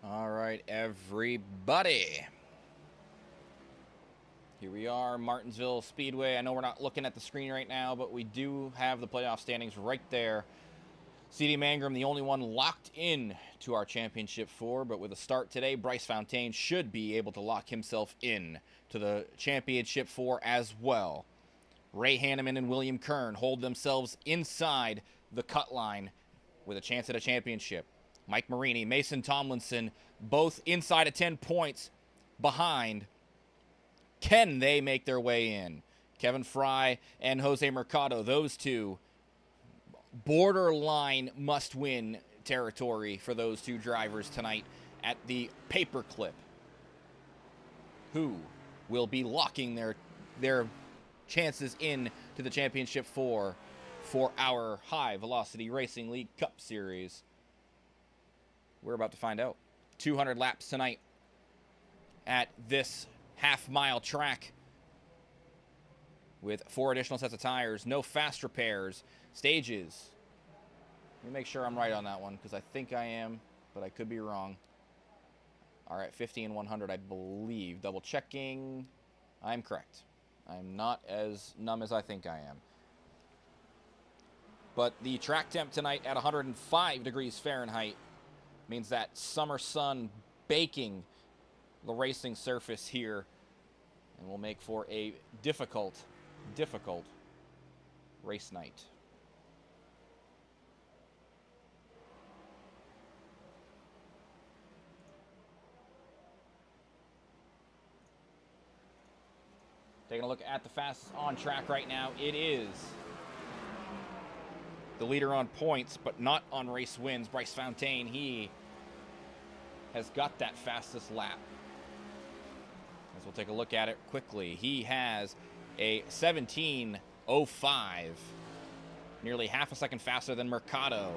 All right, everybody. Here we are, Martinsville Speedway. I know we're not looking at the screen right now, but we do have the playoff standings right there. CD Mangrum, the only one locked in to our Championship 4, but with a start today, Bryce Fontaine should be able to lock himself in to the Championship 4 as well. Ray Hanneman and William Kern hold themselves inside the cut line with a chance at a championship. Mike Marini, Mason Tomlinson, both inside of 10 points behind. Can they make their way in? Kevin Fry and Jose Mercado, those two, borderline must-win territory for those two drivers tonight at the paperclip. Who will be locking their chances in to the Championship 4 for our High Velocity Racing League Cup Series? We're about to find out. 200 laps tonight at this half-mile track with 4 additional sets of tires, no fast repairs, stages. Let me make sure I'm right on that one because I think I am, but I could be wrong. All right, 50 and 100, I believe. Double checking. I'm correct. I'm not as numb as I think I am. But the track temp tonight at 105 degrees Fahrenheit means that summer sun baking the racing surface here and will make for a difficult race night. Taking a look at the fastest on track right now, it is the leader on points, but not on race wins. Bryce Fontaine, he has got that fastest lap. As we'll take a look at it quickly, he has a 17:05, nearly half a second faster than Mercado,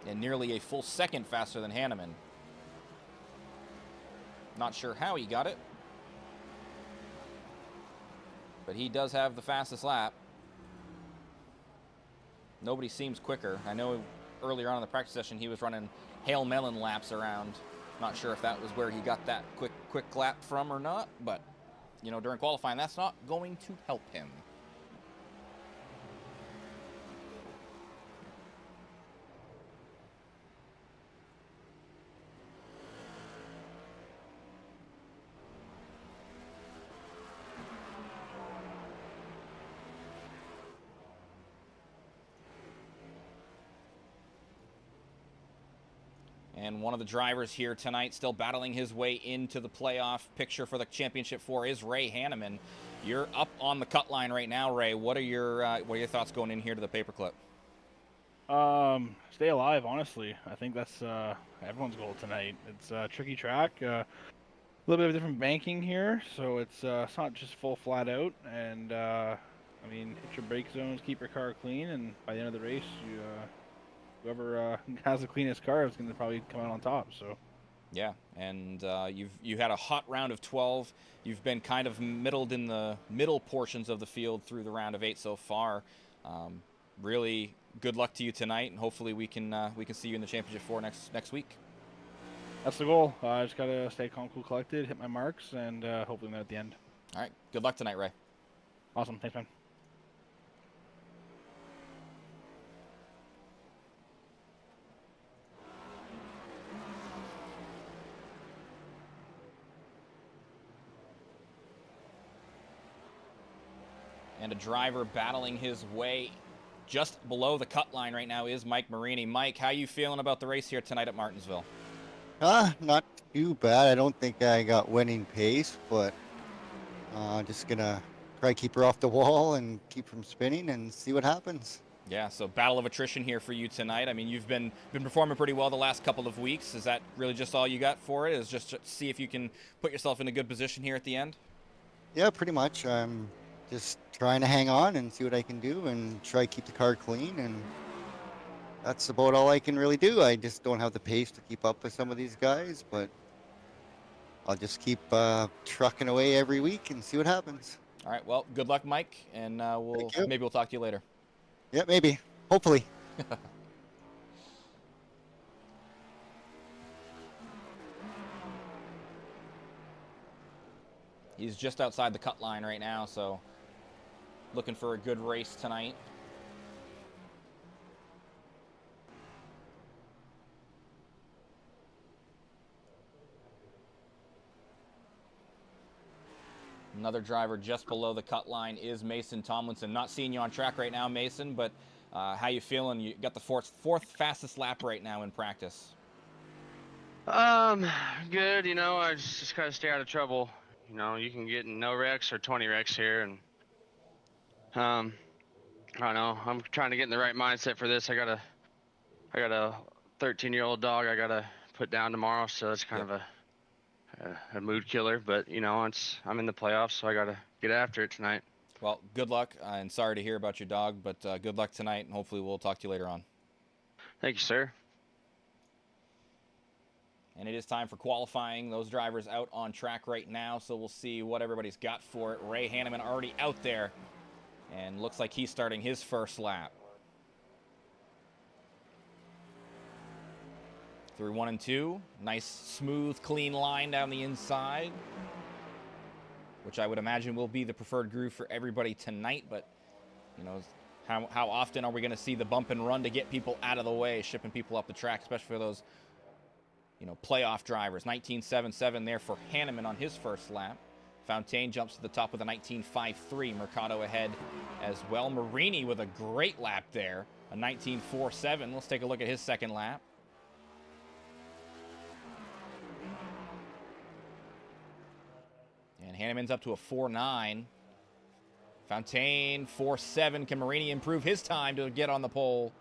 and nearly a full second faster than Hanneman. Not sure how he got it, but he does have the fastest lap. Nobody seems quicker. I know earlier on in the practice session he was running Hail Melon laps around. Not sure if that was where he got that quick lap from or not, but you know, during qualifying, that's not going to help him. And one of the drivers here tonight still battling his way into the playoff picture for the Championship 4 is Ray Hanneman. You're up on the cut line right now, Ray. What are your thoughts going in here to the paperclip? Stay alive, honestly. I think that's everyone's goal tonight. It's a tricky track. A little bit of different banking here, so it's not just full flat out. And I mean, hit your brake zones, keep your car clean, and by the end of the race, whoever has the cleanest car is going to probably come out on top. So. Yeah, and you had a hot round of 12. You've been kind of middled in the middle portions of the field through the round of 8 so far. Really good luck to you tonight, and hopefully we can see you in the Championship 4 next week. That's the goal. I just gotta stay calm, cool, collected, hit my marks, and hopefully win at the end. All right, good luck tonight, Ray. Awesome, thanks, man. And a driver battling his way just below the cut line right now is Mike Marini. Mike, how you feeling about the race here tonight at Martinsville? Not too bad. I don't think I got winning pace, but just gonna try to keep her off the wall and keep from spinning and see what happens. Yeah, so battle of attrition here for you tonight. I mean, you've been performing pretty well the last couple of weeks. Is that really just all you got for it? Is just to see if you can put yourself in a good position here at the end? Yeah, pretty much. I'm just trying to hang on and see what I can do and try to keep the car clean, and that's about all I can really do. I just don't have the pace to keep up with some of these guys, but I'll just keep trucking away every week and see what happens. All right, well, good luck, Mike, and maybe we'll talk to you later. Yeah, maybe. Hopefully. He's just outside the cut line right now, so looking for a good race tonight. Another driver just below the cut line is Mason Tomlinson. Not seeing you on track right now, Mason, but how you feeling? You got the fourth fastest lap right now in practice. Good. You know, I just gotta stay out of trouble. You know, you can get in no wrecks or 20 wrecks here, and I don't know. I'm trying to get in the right mindset for this. I got a 13-year-old dog I gotta put down tomorrow, so that's kind of a mood killer. But you know, I'm in the playoffs, so I gotta get after it tonight. Well, good luck, and sorry to hear about your dog, but good luck tonight, and hopefully we'll talk to you later on. Thank you, sir. And it is time for qualifying. Those drivers out on track right now, so we'll see what everybody's got for it. Ray Hanneman already out there, and looks like he's starting his first lap. Through 1 and 2. Nice, smooth, clean line down the inside, which I would imagine will be the preferred groove for everybody tonight. But, you know, how often are we going to see the bump and run to get people out of the way, shipping people up the track, especially for those, you know, playoff drivers. 19.77 there for Hanneman on his first lap. Fontaine jumps to the top with a 19.53. Mercado ahead as well. Marini with a great lap there, a 19.47. Let's take a look at his second lap. And Hanneman's up to a 4.9. Fontaine, 4.7. Can Marini improve his time to get on the pole?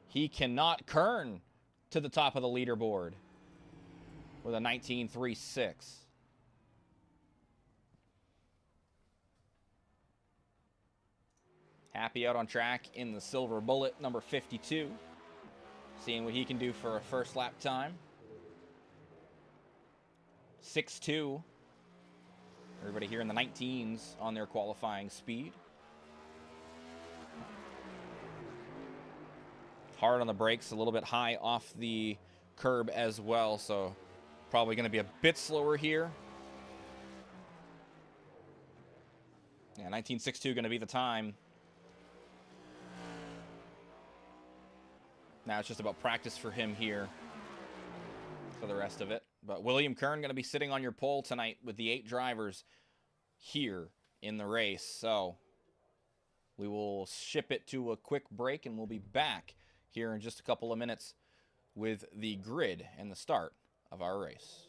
He cannot. Kern to the top of the leaderboard with a 19.36. Happy out on track in the Silver Bullet, number 52. Seeing what he can do for a first lap time. 6.2. Everybody here in the 19s on their qualifying speed. Hard on the brakes, a little bit high off the curb as well, so probably going to be a bit slower here. Yeah, 19.62 going to be the time. Now it's just about practice for him here for the rest of it. But William Kern going to be sitting on your pole tonight with the 8 drivers here in the race. So we will ship it to a quick break, and we'll be back here in just a couple of minutes with the grid and the start of our race.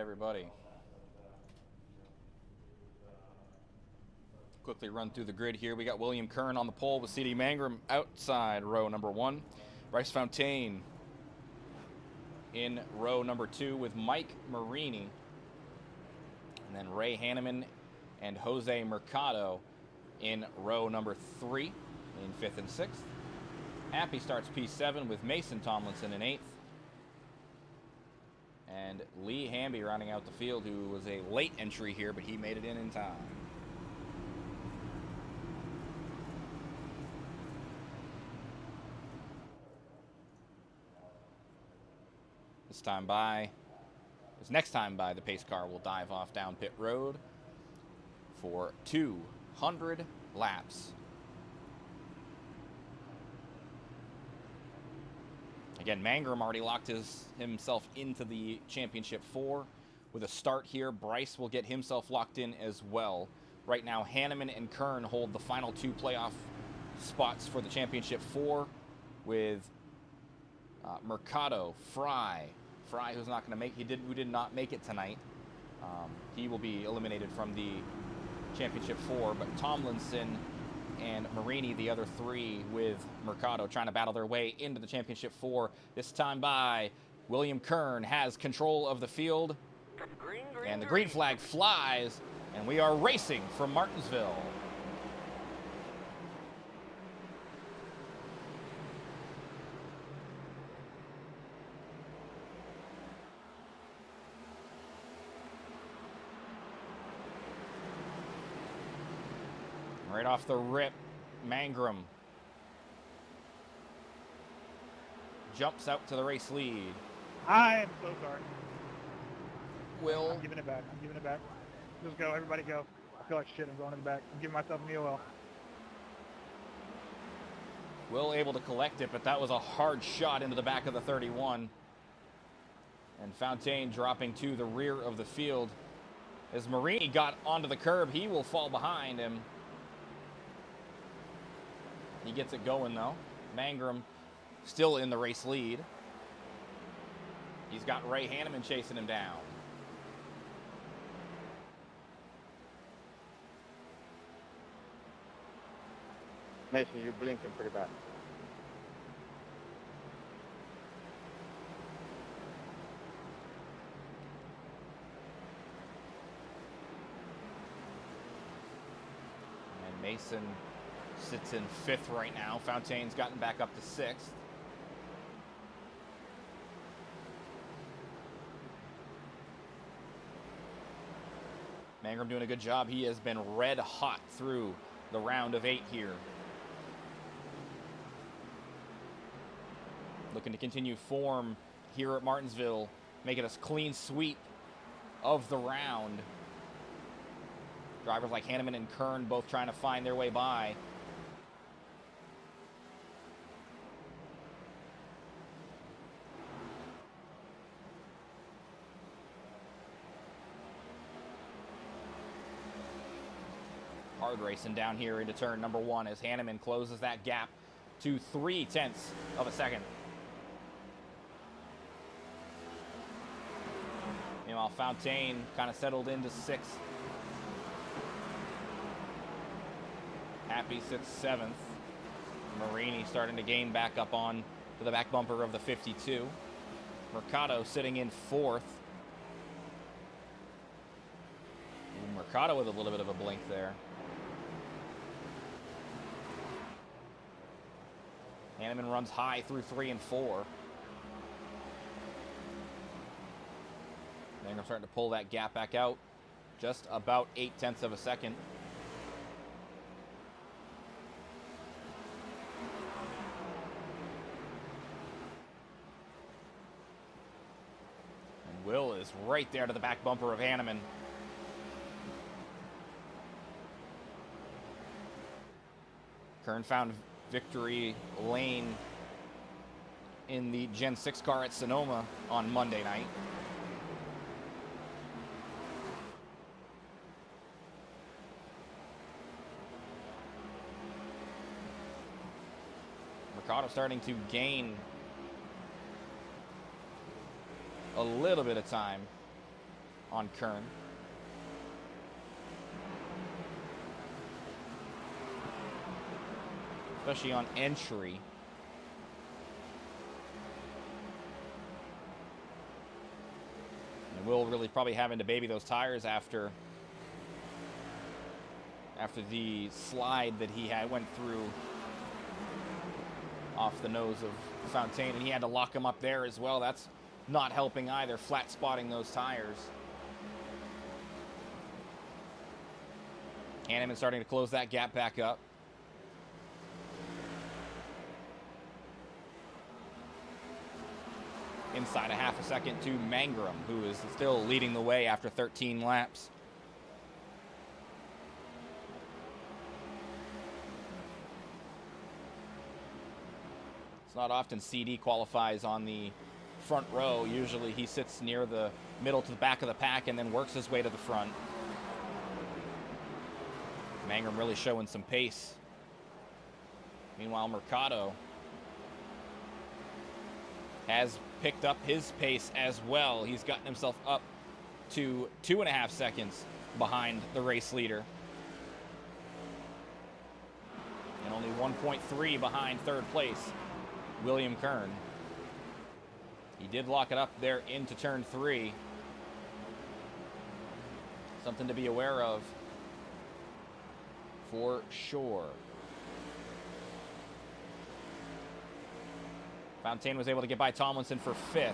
everybody. Quickly run through the grid here. We got William Kern on the pole with CD Mangrum outside row number 1. Bryce Fontaine in row number 2 with Mike Marini. And then Ray Hanneman and Jose Mercado in row number 3 in 5th and 6th. Happy starts P7 with Mason Tomlinson in 8th. And Lee Hamby rounding out the field, who was a late entry here, but he made it in time. Next time by, the pace car will dive off down pit road for 200 laps. Again, Mangrum already locked himself into the championship 4 with a start here. Bryce will get himself locked in as well. Right now, Hanneman and Kern hold the final 2 playoff spots for the championship 4 with Mercado, Fry, who's not going to make, who did not make it tonight. He will be eliminated from the championship 4, but Tomlinson and Marini, the other 3 with Mercado, trying to battle their way into the championship 4. This time by William Kern has control of the field, and the green flag flies, and we are racing from Martinsville. Right off the rip, Mangrum jumps out to the race lead. I am so sorry. Will I'm giving it back. Just go, everybody go. I feel like shit. I'm going to the back. I'm giving myself an EOL. Will able to collect it, but that was a hard shot into the back of the 31. And Fontaine dropping to the rear of the field. As Marini got onto the curb, he will fall behind him. He gets it going, though. Mangrum still in the race lead. He's got Ray Hanneman chasing him down. Mason, you're blinking pretty bad. And Mason sits in 5th right now. Fontaine's gotten back up to 6th. Mangrum doing a good job. He has been red hot through the round of 8 here. Looking to continue form here at Martinsville, making a clean sweep of the round. Drivers like Hanneman and Kern both trying to find their way by. Hard racing down here into turn number 1 as Hanneman closes that gap to 0.3 of a second. Meanwhile, Fontaine kind of settled into 6th. Happy sits 7th. Marini starting to gain back up on to the back bumper of the 52. Mercado sitting in 4th. Mercado with a little bit of a blink there. Hanneman runs high through 3 and 4. Mangrum starting to pull that gap back out. Just about 0.8 of a second. And Will is right there to the back bumper of Hanneman. Kern found victory lane in the Gen 6 car at Sonoma on Monday night. Mercado starting to gain a little bit of time. on Kern. Especially on entry. And Will really probably having to baby those tires after the slide that he went through off the nose of Fontaine, and he had to lock him up there as well. That's not helping either, flat spotting those tires. Hanneman starting to close that gap back up. Inside a half a second to Mangrum, who is still leading the way after 13 laps. It's not often CD qualifies on the front row. Usually he sits near the middle to the back of the pack and then works his way to the front. Mangrum really showing some pace. Meanwhile, Mercado has picked up his pace as well. He's gotten himself up to 2.5 seconds behind the race leader. And only 1.3 behind third place, William Kern. He did lock it up there into turn 3. Something to be aware of for sure. Fontaine was able to get by Tomlinson for 5th.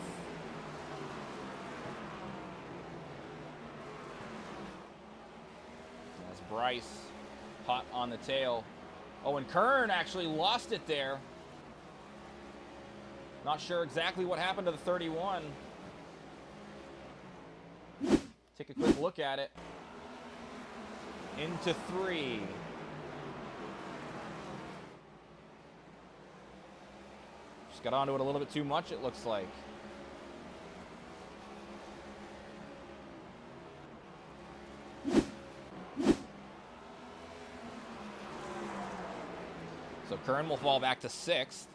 As Bryce hot on the tail. Oh, and Kern actually lost it there. Not sure exactly what happened to the 31. Take a quick look at it. Into 3. Just got onto it a little bit too much, it looks like. So Kern will fall back to 6th.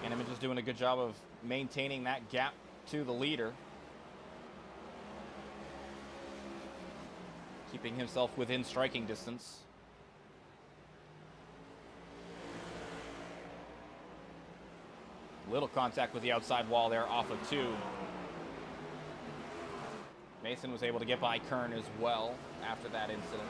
Hanneman just doing a good job of maintaining that gap to the leader. Keeping himself within striking distance. Little contact with the outside wall there off of 2. Mason was able to get by Kern as well after that incident.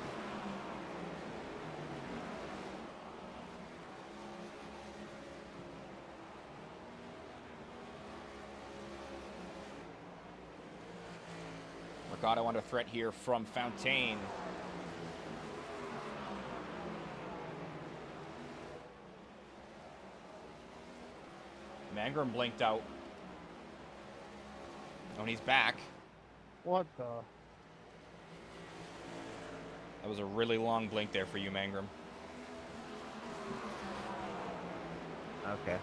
Mercado under threat here from Fontaine. Mangrum blinked out. Oh, and he's back. What the? That was a really long blink there for you, Mangrum. Okay.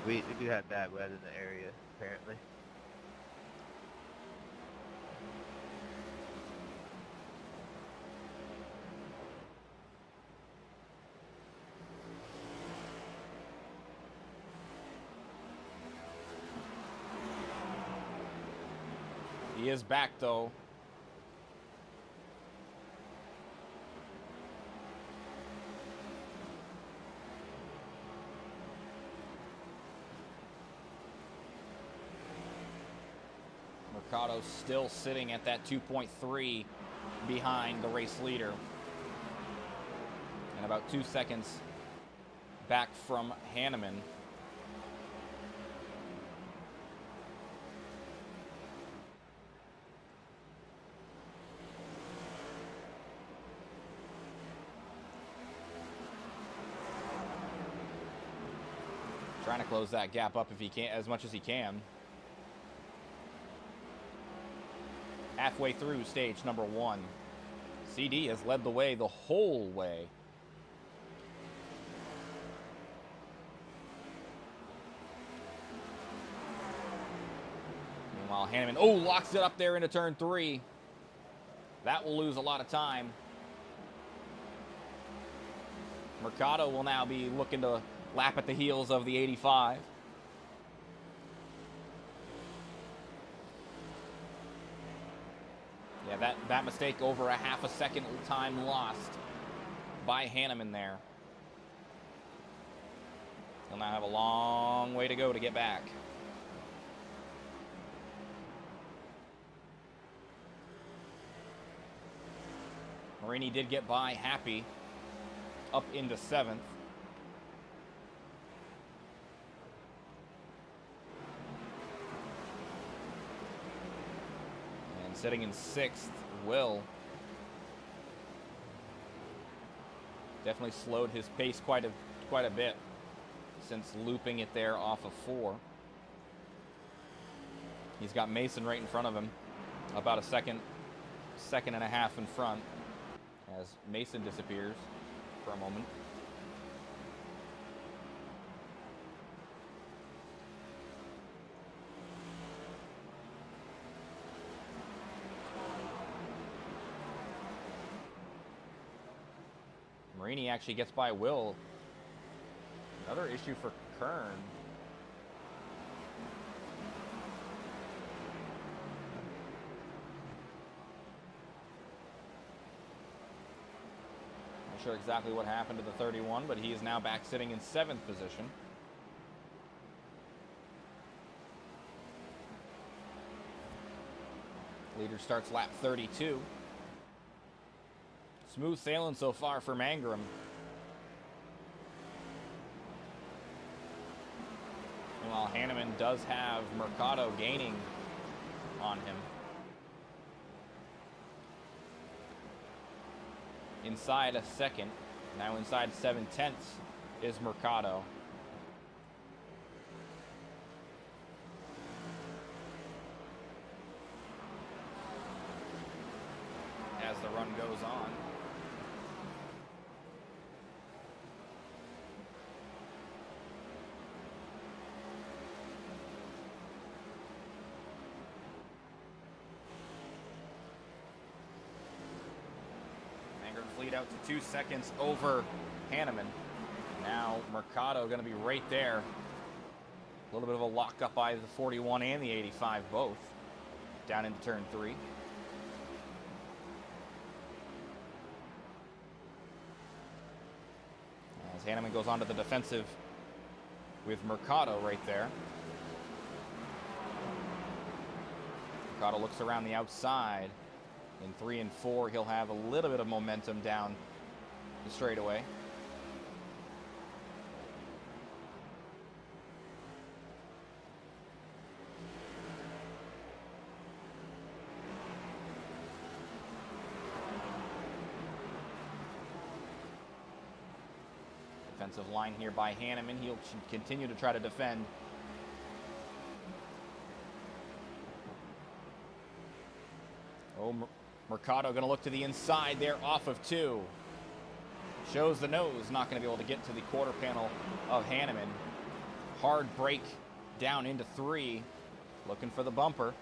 We do have bad weather in the area, apparently. He is back, though. Mercado's still sitting at that 2.3 behind the race leader. And about 2 seconds back from Hanneman. Trying to close that gap up if he can, as much as he can. Halfway through stage number 1. CD has led the way the whole way. Meanwhile, Hanneman, oh, locks it up there into turn 3. That will lose a lot of time. Mercado will now be looking to lap at the heels of the 85. Yeah, that mistake over a half a second time lost by Hanneman there. He'll now have a long way to go to get back. Marini did get by Happy up into 7th. And sitting in 6th, Will. Definitely slowed his pace quite a bit since looping it there off of 4. He's got Mason right in front of him, about a second and a half in front, as Mason disappears for a moment. Marini actually gets by Will. Another issue for Kern. Not sure exactly what happened to the 31, but he is now back sitting in 7th position. Leader starts lap 32. Smooth sailing so far for Mangrum. Meanwhile, Hanneman does have Mercado gaining on him. Inside a second, now inside 7/10 is Mercado. As the run goes on. Lead out to 2 seconds over Hanneman. Now Mercado going to be right there. A little bit of a lockup by the 41 and the 85 both. Down into turn 3. As Hanneman goes onto the defensive with Mercado right there. Mercado looks around the outside. In 3 and 4, he'll have a little bit of momentum down the straightaway. Defensive line here by Hanneman. He'll continue to try to defend. Oh, Mercado going to look to the inside there off of 2. Shows the nose, not going to be able to get to the quarter panel of Hanneman. Hard break down into 3. Looking for the bumper.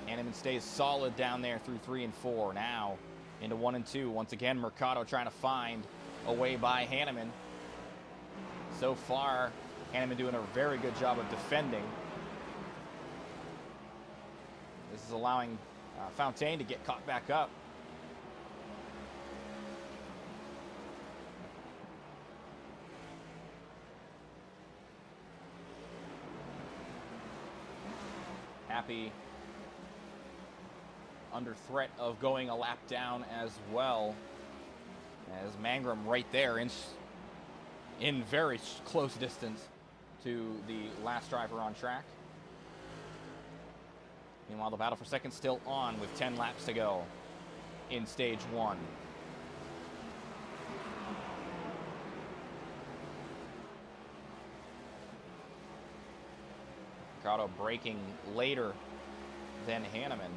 Hanneman stays solid down there through 3 and 4. Now into 1 and 2. Once again, Mercado trying to find a way by Hanneman. So far, Hanneman doing a very good job of defending. This is allowing Fontaine to get caught back up. Happy under threat of going a lap down as well, as Mangrum right there in very close distance to the last driver on track. Meanwhile, the battle for second still on with 10 laps to go in stage 1. Mercado braking later than Hanneman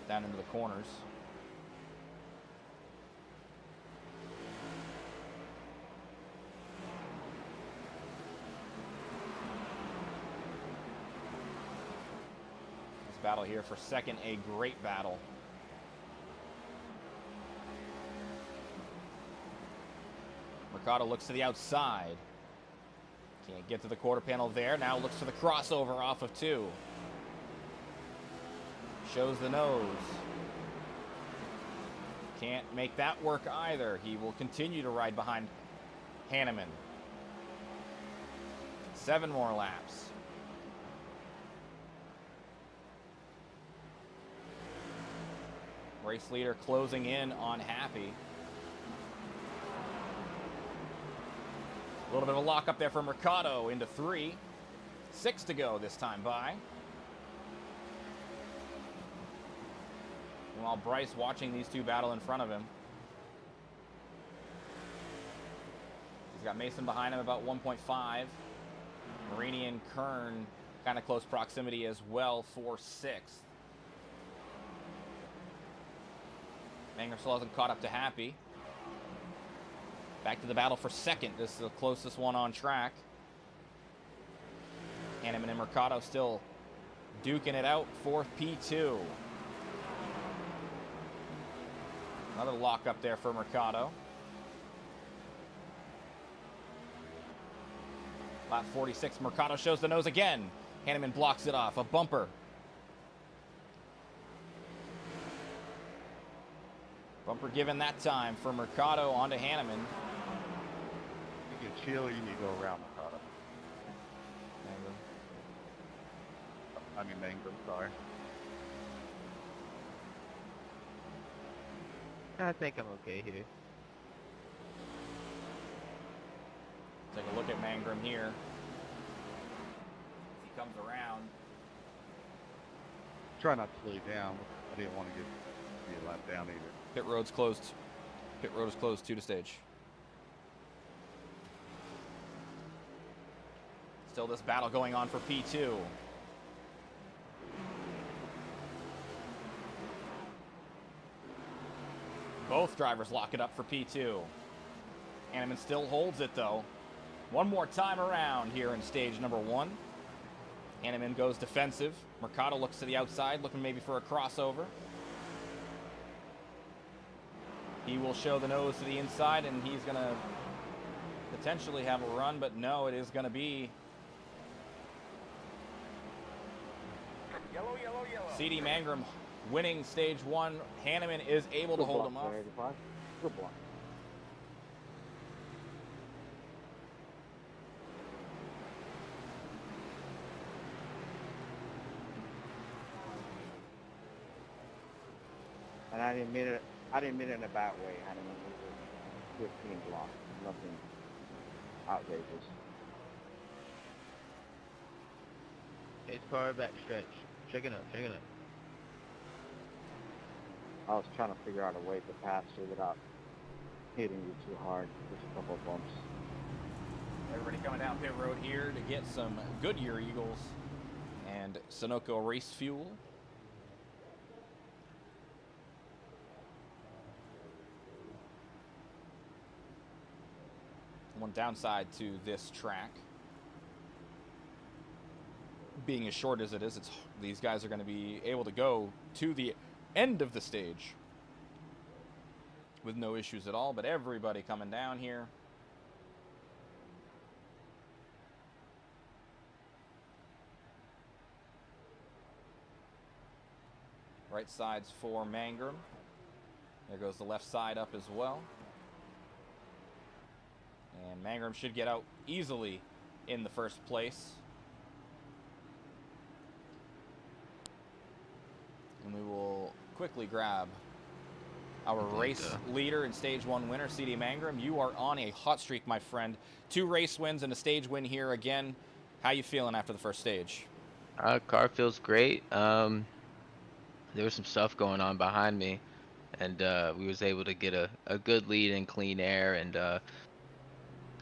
down into the corners. battle here for second, a great battle. Mercado looks to the outside. Can't get to the quarter panel there. Now looks for the crossover off of 2. Shows the nose. Can't make that work either. He will continue to ride behind Hanneman. 7 more laps. Race leader closing in on Happy. A little bit of a lock up there for Mercado into 3. 6 to go this time by. And while Bryce watching these two battle in front of him. He's got Mason behind him about 1.5. Marini and Kern kind of close proximity as well for 6th. Mangrum still hasn't caught up to Happy. Back to the battle for second. This is the closest one on track. Hanneman and Mercado still duking it out for P2. Another lock up there for Mercado. Lap 46, Mercado shows the nose again. Hanneman blocks it off, a bumper. Bumper given that time for Mercado onto Hanneman. You can chill, you need to go around Mercado. Mangrum, sorry. I think I'm okay here. Take a look at Mangrum here. He comes around. Try not to slow you down. I didn't want to be a lap down either. Pit road's closed. Pit road is closed 2 to stage. Still this battle going on for P2. Both drivers lock it up for P2. Hanneman still holds it though. One more time around here in stage number 1. Hanneman goes defensive. Mercado looks to the outside, looking maybe for a crossover. He will show the nose to the inside, and he's going to potentially have a run, but no, it is going to be Yellow. CD Mangrum winning stage 1. Hanneman is able to hold him off. Good block. And I didn't mean it in a bad way. I didn't mean it was a 15 block. Nothing outrageous. It's far back stretch. Check it out. I was trying to figure out a way to pass through without hitting you too hard. Just a couple of bumps. Everybody coming down pit road here to get some Goodyear Eagles and Sunoco race fuel. One downside to this track, being as short as it is, these guys are going to be able to go to the end of the stage with no issues at all, but everybody coming down here. Right side's for Mangrum. There goes the left side up as well. And Mangrum should get out easily in the first place. And we will quickly grab our race leader and stage 1 winner, CD Mangrum. You are on a hot streak, my friend. 2 race wins and a stage win here again. How you feeling after the first stage? Car feels great. There was some stuff going on behind me, and we was able to get a good lead in clean air, and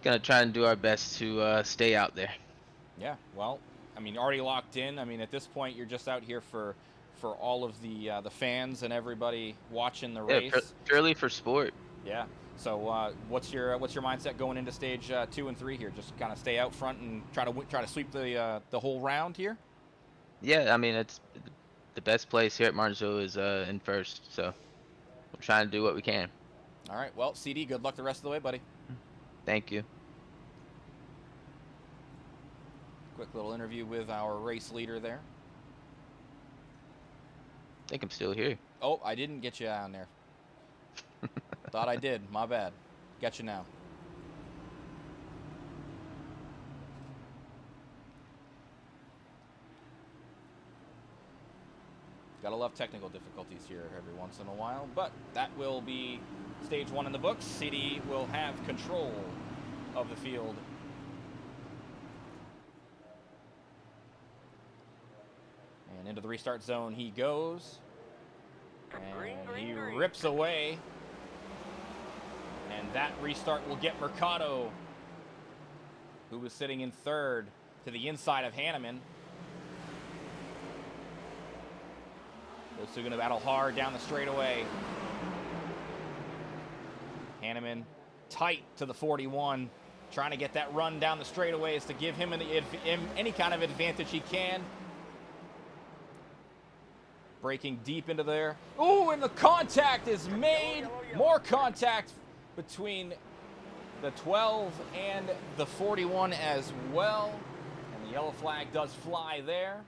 gonna try and do our best to stay out there. Yeah, well, I mean, already locked in. I mean, at this point, you're just out here for all of the fans and everybody watching the race. Yeah, purely for sport. Yeah. So what's your mindset going into stage 2 and 3 here? Just kind of stay out front and try to sweep the whole round here. Yeah, I mean, the best place here at Martinsville is in first, so we're trying to do what we can. All right, well, CD, good luck the rest of the way, buddy. Thank you. Quick little interview with our race leader there. I think I'm still here. Oh, I didn't get you on there. Thought I did. My bad. Got you now. Gotta love technical difficulties here every once in a while, but that will be stage 1 in the books. CD will have control of the field. And into the restart zone he goes. And he rips away. And that restart will get Mercado, who was sitting in third, to the inside of Hanneman. Those two going to battle hard down the straightaway. Hanneman tight to the 41, trying to get that run down the straightaways to give him any kind of advantage he can. Breaking deep into there. Ooh, and the contact is made. More contact between the 12 and the 41 as well. And the yellow flag does fly there.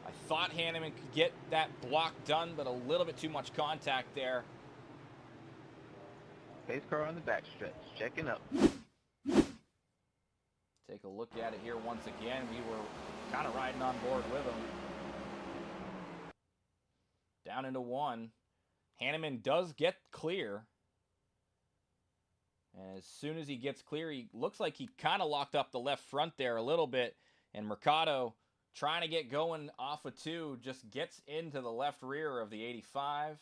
I thought Hanneman could get that block done, but a little bit too much contact there. Pace car on the backstretch, checking up. Take a look at it here once again. We were kind of riding on board with him. Down into 1. Hanneman does get clear. And as soon as he gets clear, he looks like he kind of locked up the left front there a little bit. And Mercado, trying to get going off of 2, just gets into the left rear of the 85.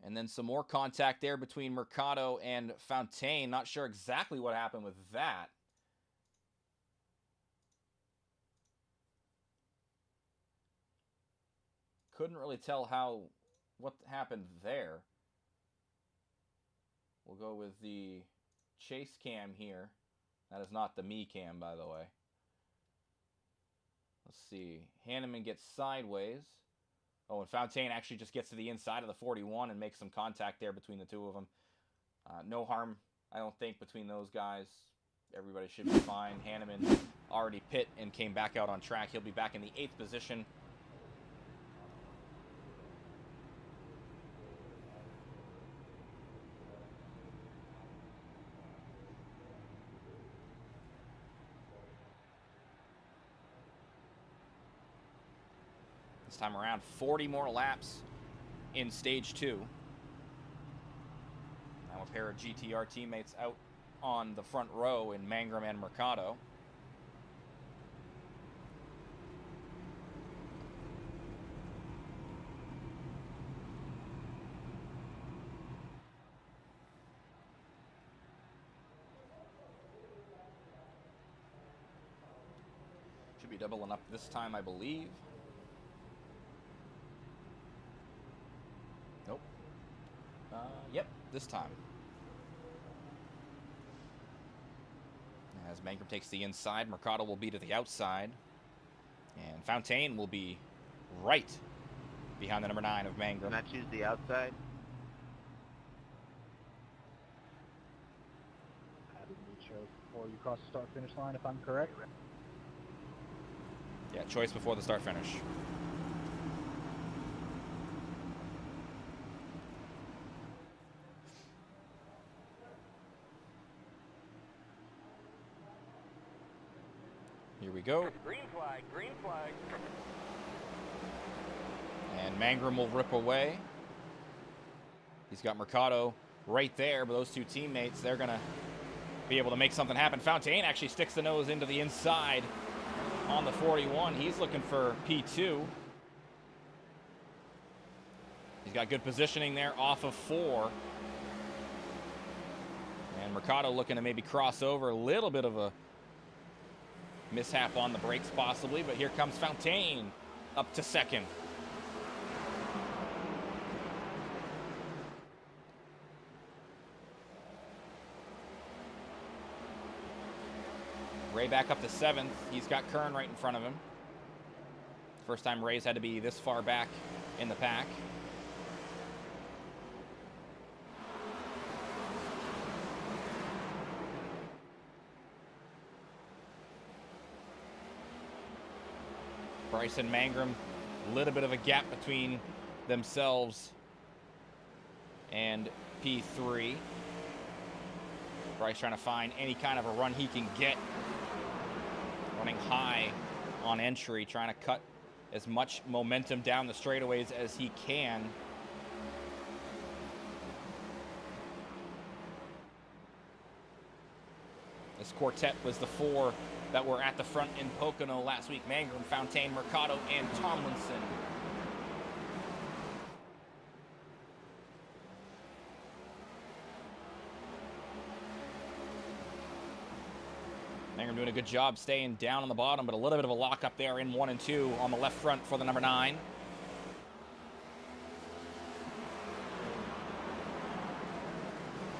And then some more contact there between Mercado and Fontaine. Not sure exactly what happened with that. Couldn't really tell what happened there. We'll go with the chase cam here. That is not the me cam, by the way. Let's see. Hanneman gets sideways. Oh, and Fontaine actually just gets to the inside of the 41 and makes some contact there between the two of them. No harm, I don't think, between those guys. Everybody should be fine. Hanneman already pit and came back out on track. He'll be back in the 8th position. This time around, 40 more laps in stage 2. Now a pair of GTR teammates out on the front row in Mangrum and Mercado. Should be doubling up this time, I believe. Nope. Yep, this time. As Mangrum takes the inside, Mercado will be to the outside. And Fontaine will be right behind the number 9 of Mangrum. Can I choose the outside? Have to be chose before you cross the start-finish line, if I'm correct. Yeah, choice before the start-finish. Here we go. Green flag, green flag. And Mangrum will rip away. He's got Mercado right there, but those two teammates, they're going to be able to make something happen. Fontaine actually sticks the nose into the inside on the 41. He's looking for P2. He's got good positioning there off of 4. And Mercado looking to maybe cross over. A little bit of a mishap on the brakes possibly, but here comes Fontaine up to 2nd. Ray back up to 7th. He's got Kern right in front of him. First time Ray's had to be this far back in the pack. Bryce and Mangrum, a little bit of a gap between themselves and P3. Bryce trying to find any kind of a run he can get. Running high on entry, trying to cut as much momentum down the straightaways as he can. This quartet was the 4 that were at the front in Pocono last week. Mangrum, Fontaine, Mercado, and Tomlinson. Mangrum doing a good job staying down on the bottom, but a little bit of a lock up there in 1 and 2 on the left front for the number 9.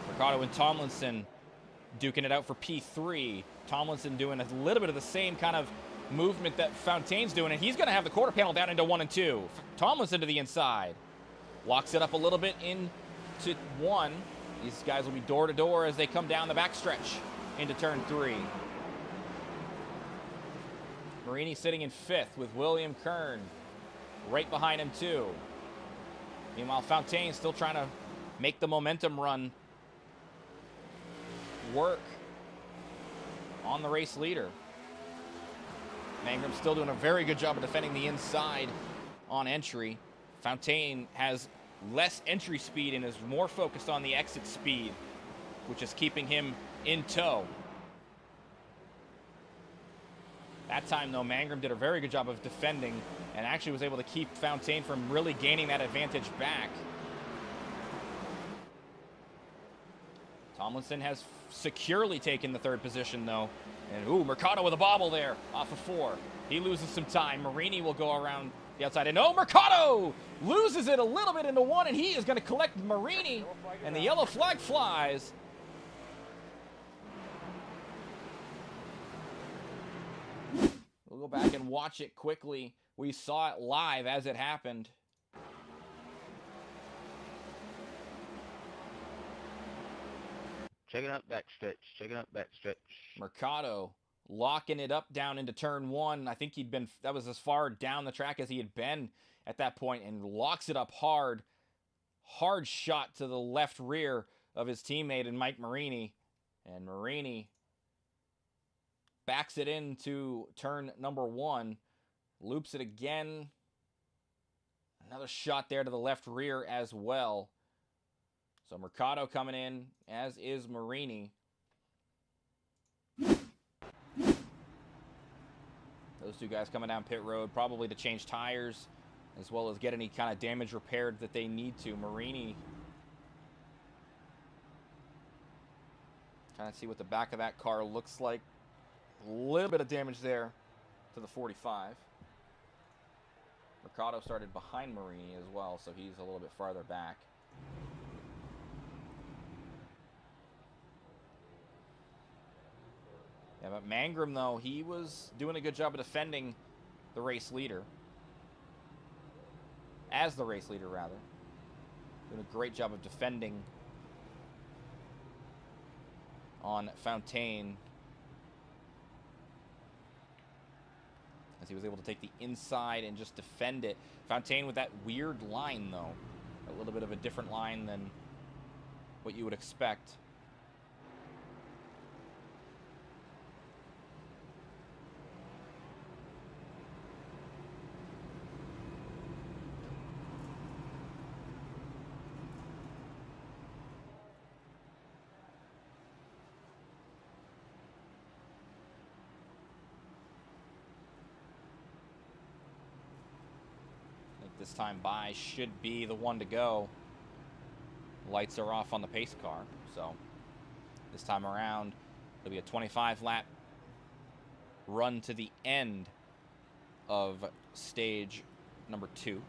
Mercado and Tomlinson duking it out for P3. Tomlinson doing a little bit of the same kind of movement that Fontaine's doing, and he's going to have the quarter panel down into 1 and 2. Tomlinson to the inside. Locks it up a little bit into 1. These guys will be door to door as they come down the backstretch into turn 3. Marini sitting in 5th with William Kern right behind him too. Meanwhile, Fontaine still trying to make the momentum run work on the race leader. Mangrum still doing a very good job of defending the inside on entry. Fontaine has less entry speed and is more focused on the exit speed, which is keeping him in tow. That time, though, Mangrum did a very good job of defending and actually was able to keep Fontaine from really gaining that advantage back. Tomlinson has securely taken the 3rd position, though. And, ooh, Mercado with a bobble there off of 4. He loses some time. Marini will go around the outside. And, oh, Mercado loses it a little bit into 1, and he is going to collect Marini. And the yellow flag flies. We'll go back and watch it quickly. We saw it live as it happened. Checking up backstretch. Checking up backstretch. Mercado locking it up down into turn 1. I think that was as far down the track as he had been at that point, and locks it up hard. Hard shot to the left rear of his teammate and Mike Marini. And Marini backs it into turn number 1. Loops it again. Another shot there to the left rear as well. So Mercado coming in, as is Marini. Those two guys coming down pit road, probably to change tires, as well as get any kind of damage repaired that they need to. Marini trying to see what the back of that car looks like. A little bit of damage there to the 45. Mercado started behind Marini as well, so he's a little bit farther back. Yeah, but Mangrum, though, he was doing a good job of defending the race leader. As the race leader, rather. Doing a great job of defending on Fontaine, as he was able to take the inside and just defend it. Fontaine with that weird line, though. A little bit of a different line than what you would expect. This time by should be the one to go. Lights are off on the pace car, so this time around it'll be a 25 lap run to the end of stage number 2.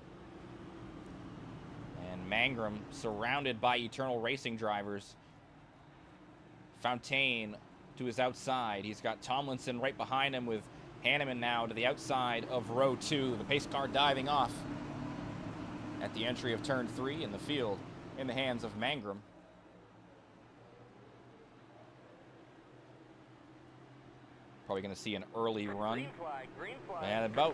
And Mangrum surrounded by Eternal Racing drivers. Fontaine to his outside. He's got Tomlinson right behind him with Hanneman now to the outside of row 2. The pace car diving off at the entry of turn 3 in the field in the hands of Mangrum. Probably going to see an early run. Green flag, green flag. And about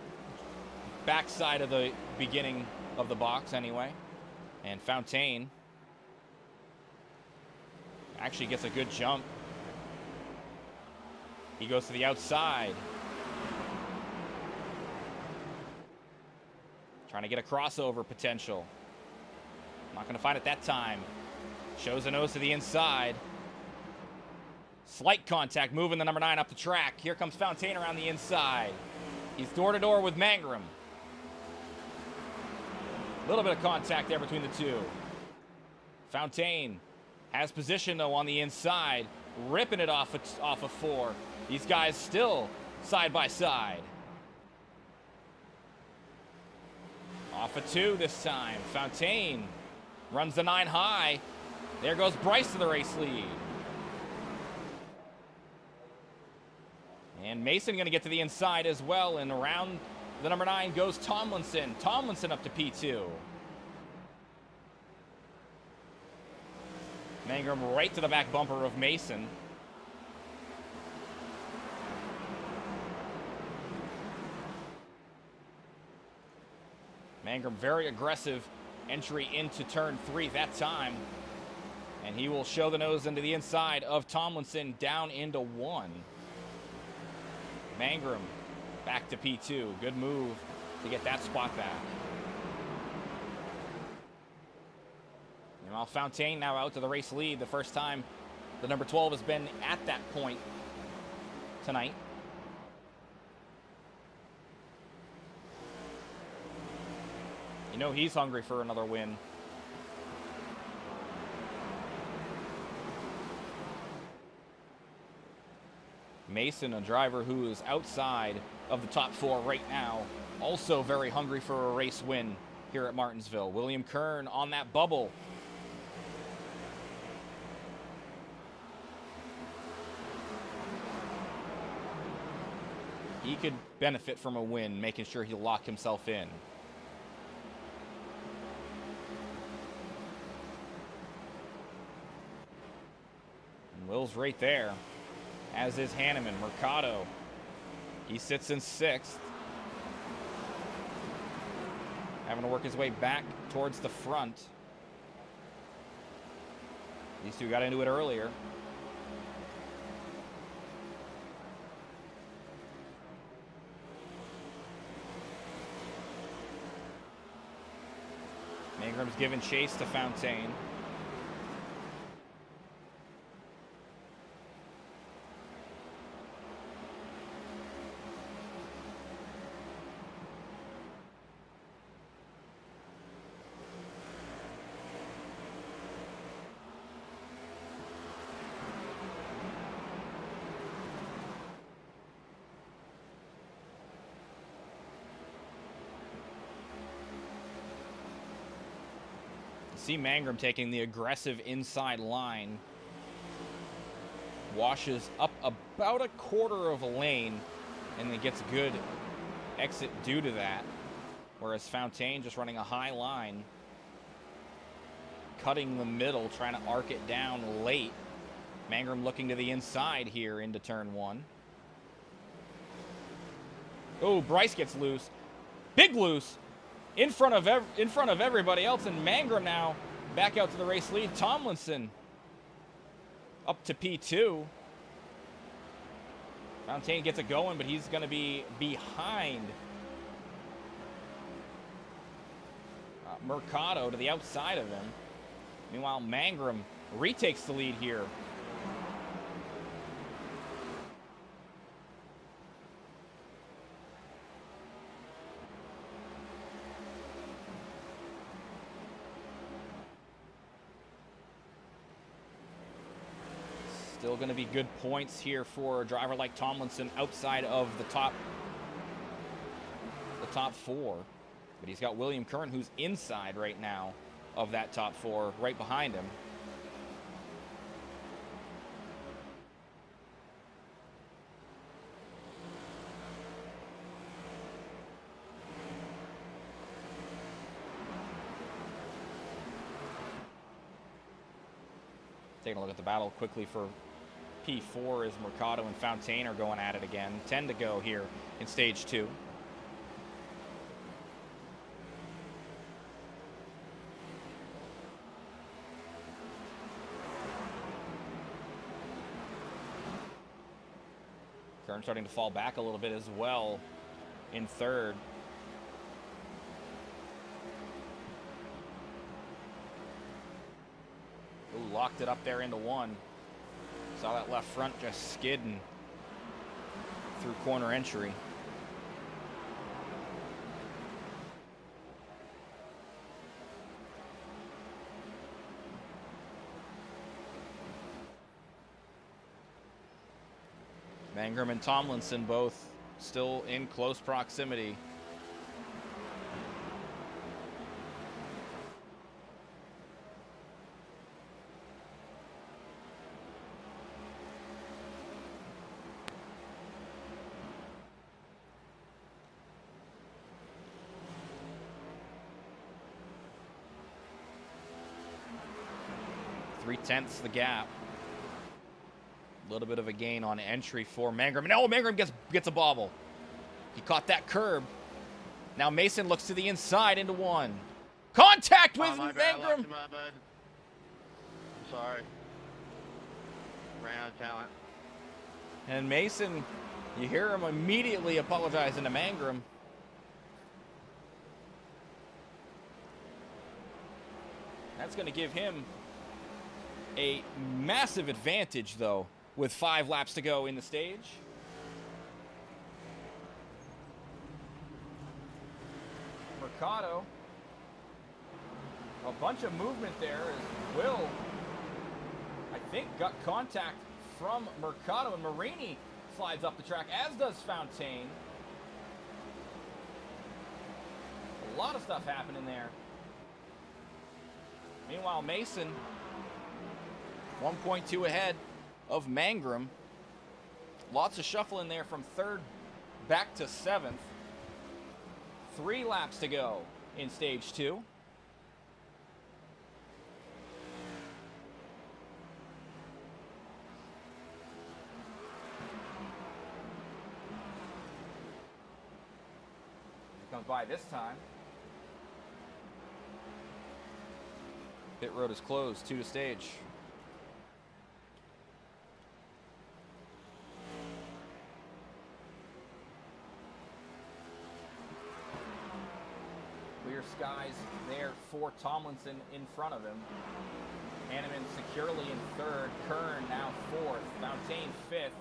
backside of the beginning of the box anyway. And Fontaine actually gets a good jump. He goes to the outside. Trying to get a crossover potential. Not going to find it that time. Shows a nose to the inside. Slight contact, moving the number 9 up the track. Here comes Fontaine around the inside. He's door-to-door with Mangrum. A little bit of contact there between the two. Fontaine has position, though, on the inside. Ripping it off of 4. These guys still side by side. Off of 2 this time. Fontaine runs the 9 high. There goes Bryce to the race lead. And Mason going to get to the inside as well. And around the number 9 goes Tomlinson. Tomlinson up to P2. Mangrum right to the back bumper of Mason. Mangrum very aggressive entry into turn 3 that time. And he will show the nose into the inside of Tomlinson down into 1. Mangrum back to P2. Good move to get that spot back. Meanwhile, Fontaine now out to the race lead. The first time the number 12 has been at that point tonight. You know he's hungry for another win. Mason, a driver who is outside of the top 4 right now, also very hungry for a race win here at Martinsville. William Kern on that bubble. He could benefit from a win, making sure he'll lock himself in. And Will's right there, as is Hanneman. Mercado, he sits in 6th. Having to work his way back towards the front. These two got into it earlier. Mangrum's giving chase to Fontaine. See Mangrum taking the aggressive inside line. Washes up about a quarter of a lane and then gets good exit due to that. Whereas Fontaine just running a high line. Cutting the middle, trying to arc it down late. Mangrum looking to the inside here into turn 1. Oh, Bryce gets loose. Big loose. In front of everybody else, and Mangrum now back out to the race lead. Tomlinson up to P2. Fontaine gets it going, but he's going to be behind Mercado to the outside of him. Meanwhile, Mangrum retakes the lead here. Still going to be good points here for a driver like Tomlinson outside of the top 4. But he's got William Kern, who's inside right now of that top 4, right behind him. Taking a look at the battle quickly for P4 as Mercado and Fontaine are going at it again. 10 to go here in stage 2. Kern starting to fall back a little bit as well in third. Ooh, locked it up there into 1. Saw that left front just skidding through corner entry. Mangrum and Tomlinson both still in close proximity. Three-tenths the gap. A little bit of a gain on entry for Mangrum. No, Mangrum gets a bobble. He caught that curb. Now Mason looks to the inside into 1. Contact with my bad, I lost Mangrum. him, my bad. I'm sorry. Ran out of talent. And Mason, you hear him immediately apologizing to Mangrum. That's going to give him a massive advantage, though, with 5 laps to go in the stage. Mercado. A bunch of movement there as Will, I think, got contact from Mercado, and Marini slides up the track, as does Fontaine. A lot of stuff happening there. Meanwhile, Mason, 1.2 ahead of Mangrum. Lots of shuffling there from 3rd back to 7th. 3 laps to go in stage 2. Comes by this time. Pit road is closed, 2 to stage. Clear skies there for Tomlinson in front of him. Hanneman securely in 3rd. Kern now 4th. Fontaine 5th.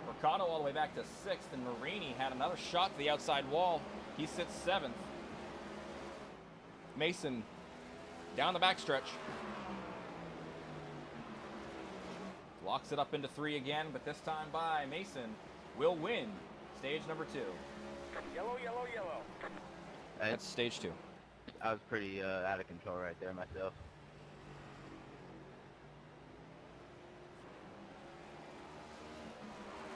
Mercado all the way back to 6th. And Marini had another shot to the outside wall. He sits 7th. Mason down the backstretch. Locks it up into 3 again, but this time by Mason will win stage number 2. Yellow, yellow, yellow. That's stage 2. I was pretty out of control right there myself.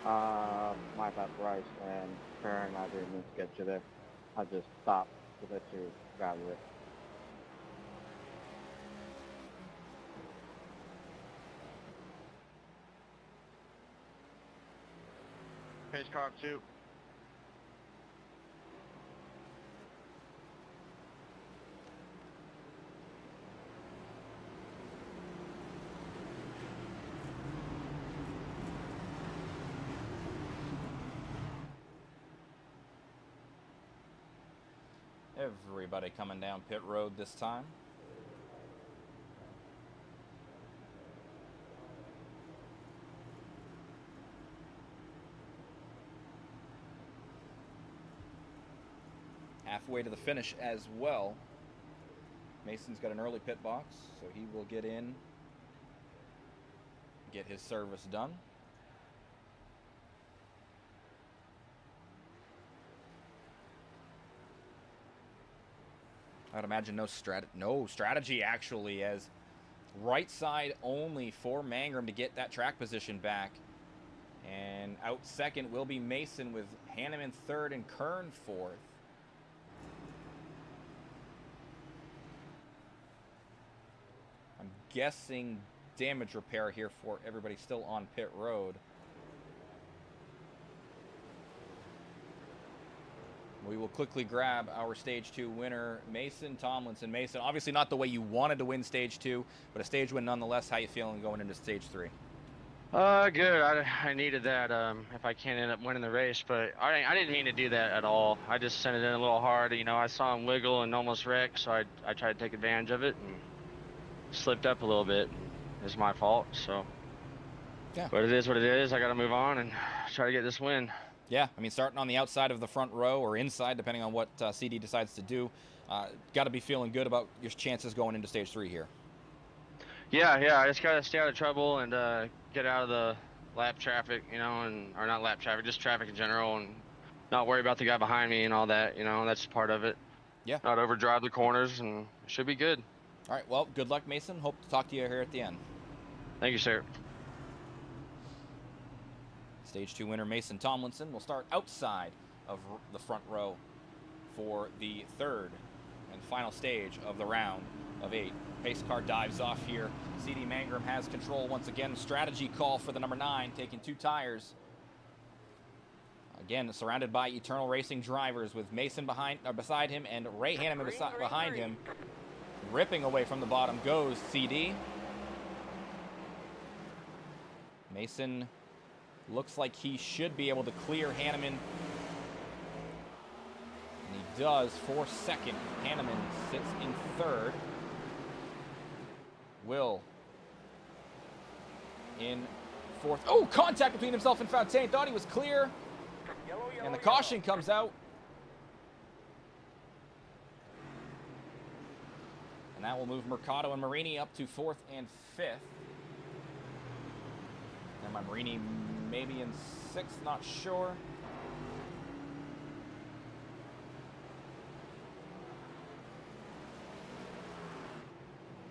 My bad, Bryce and Karen. I didn't mean to get you there. I just stopped to let you grab it. Pace car 2. Everybody coming down pit road this time. Halfway to the finish as well. Mason's got an early pit box, so he will get in, get his service done. I'd imagine no strategy actually, as right side only for Mangrum to get that track position back. And out second will be Mason, with Hanneman 3rd and Kern 4th. I'm guessing damage repair here for everybody still on pit road. We will quickly grab our Stage 2 winner, Mason Tomlinson. Mason, obviously not the way you wanted to win Stage 2, but a stage win nonetheless. How you feeling going into Stage 3? Good. I needed that if I can't end up winning the race, but I didn't mean to do that at all. I just sent it in a little hard. You know, I saw him wiggle and almost wreck, so I tried to take advantage of it and slipped up a little bit. And it's my fault, so. Yeah. But it is what it is. I got to move on and try to get this win. Yeah, I mean, starting on the outside of the front row or inside, depending on what CD decides to do, got to be feeling good about your chances going into Stage 3 here. Yeah, I just got to stay out of trouble and get out of the lap traffic, you know, or not lap traffic, just traffic in general, and not worry about the guy behind me and all that, you know, that's part of it. Yeah. Not overdrive the corners, and it should be good. All right, well, good luck, Mason. Hope to talk to you here at the end. Thank you, sir. Stage 2 winner Mason Tomlinson will start outside of the front row for the third and final stage of the round of 8. Pace car dives off here. CD Mangrum has control once again. Strategy call for the number 9, taking 2 tires. Again, surrounded by Eternal Racing drivers with Mason beside him and Ray Hanneman behind him. Ripping away from the bottom goes CD. Mason looks like he should be able to clear Hanneman. And he does for second. Hanneman sits in third. Will in fourth. Oh, contact between himself and Fontaine. Thought he was clear. And the caution comes out. And that will move Mercado and Marini up to 4th and 5th. And my Marini maybe in 6th, not sure.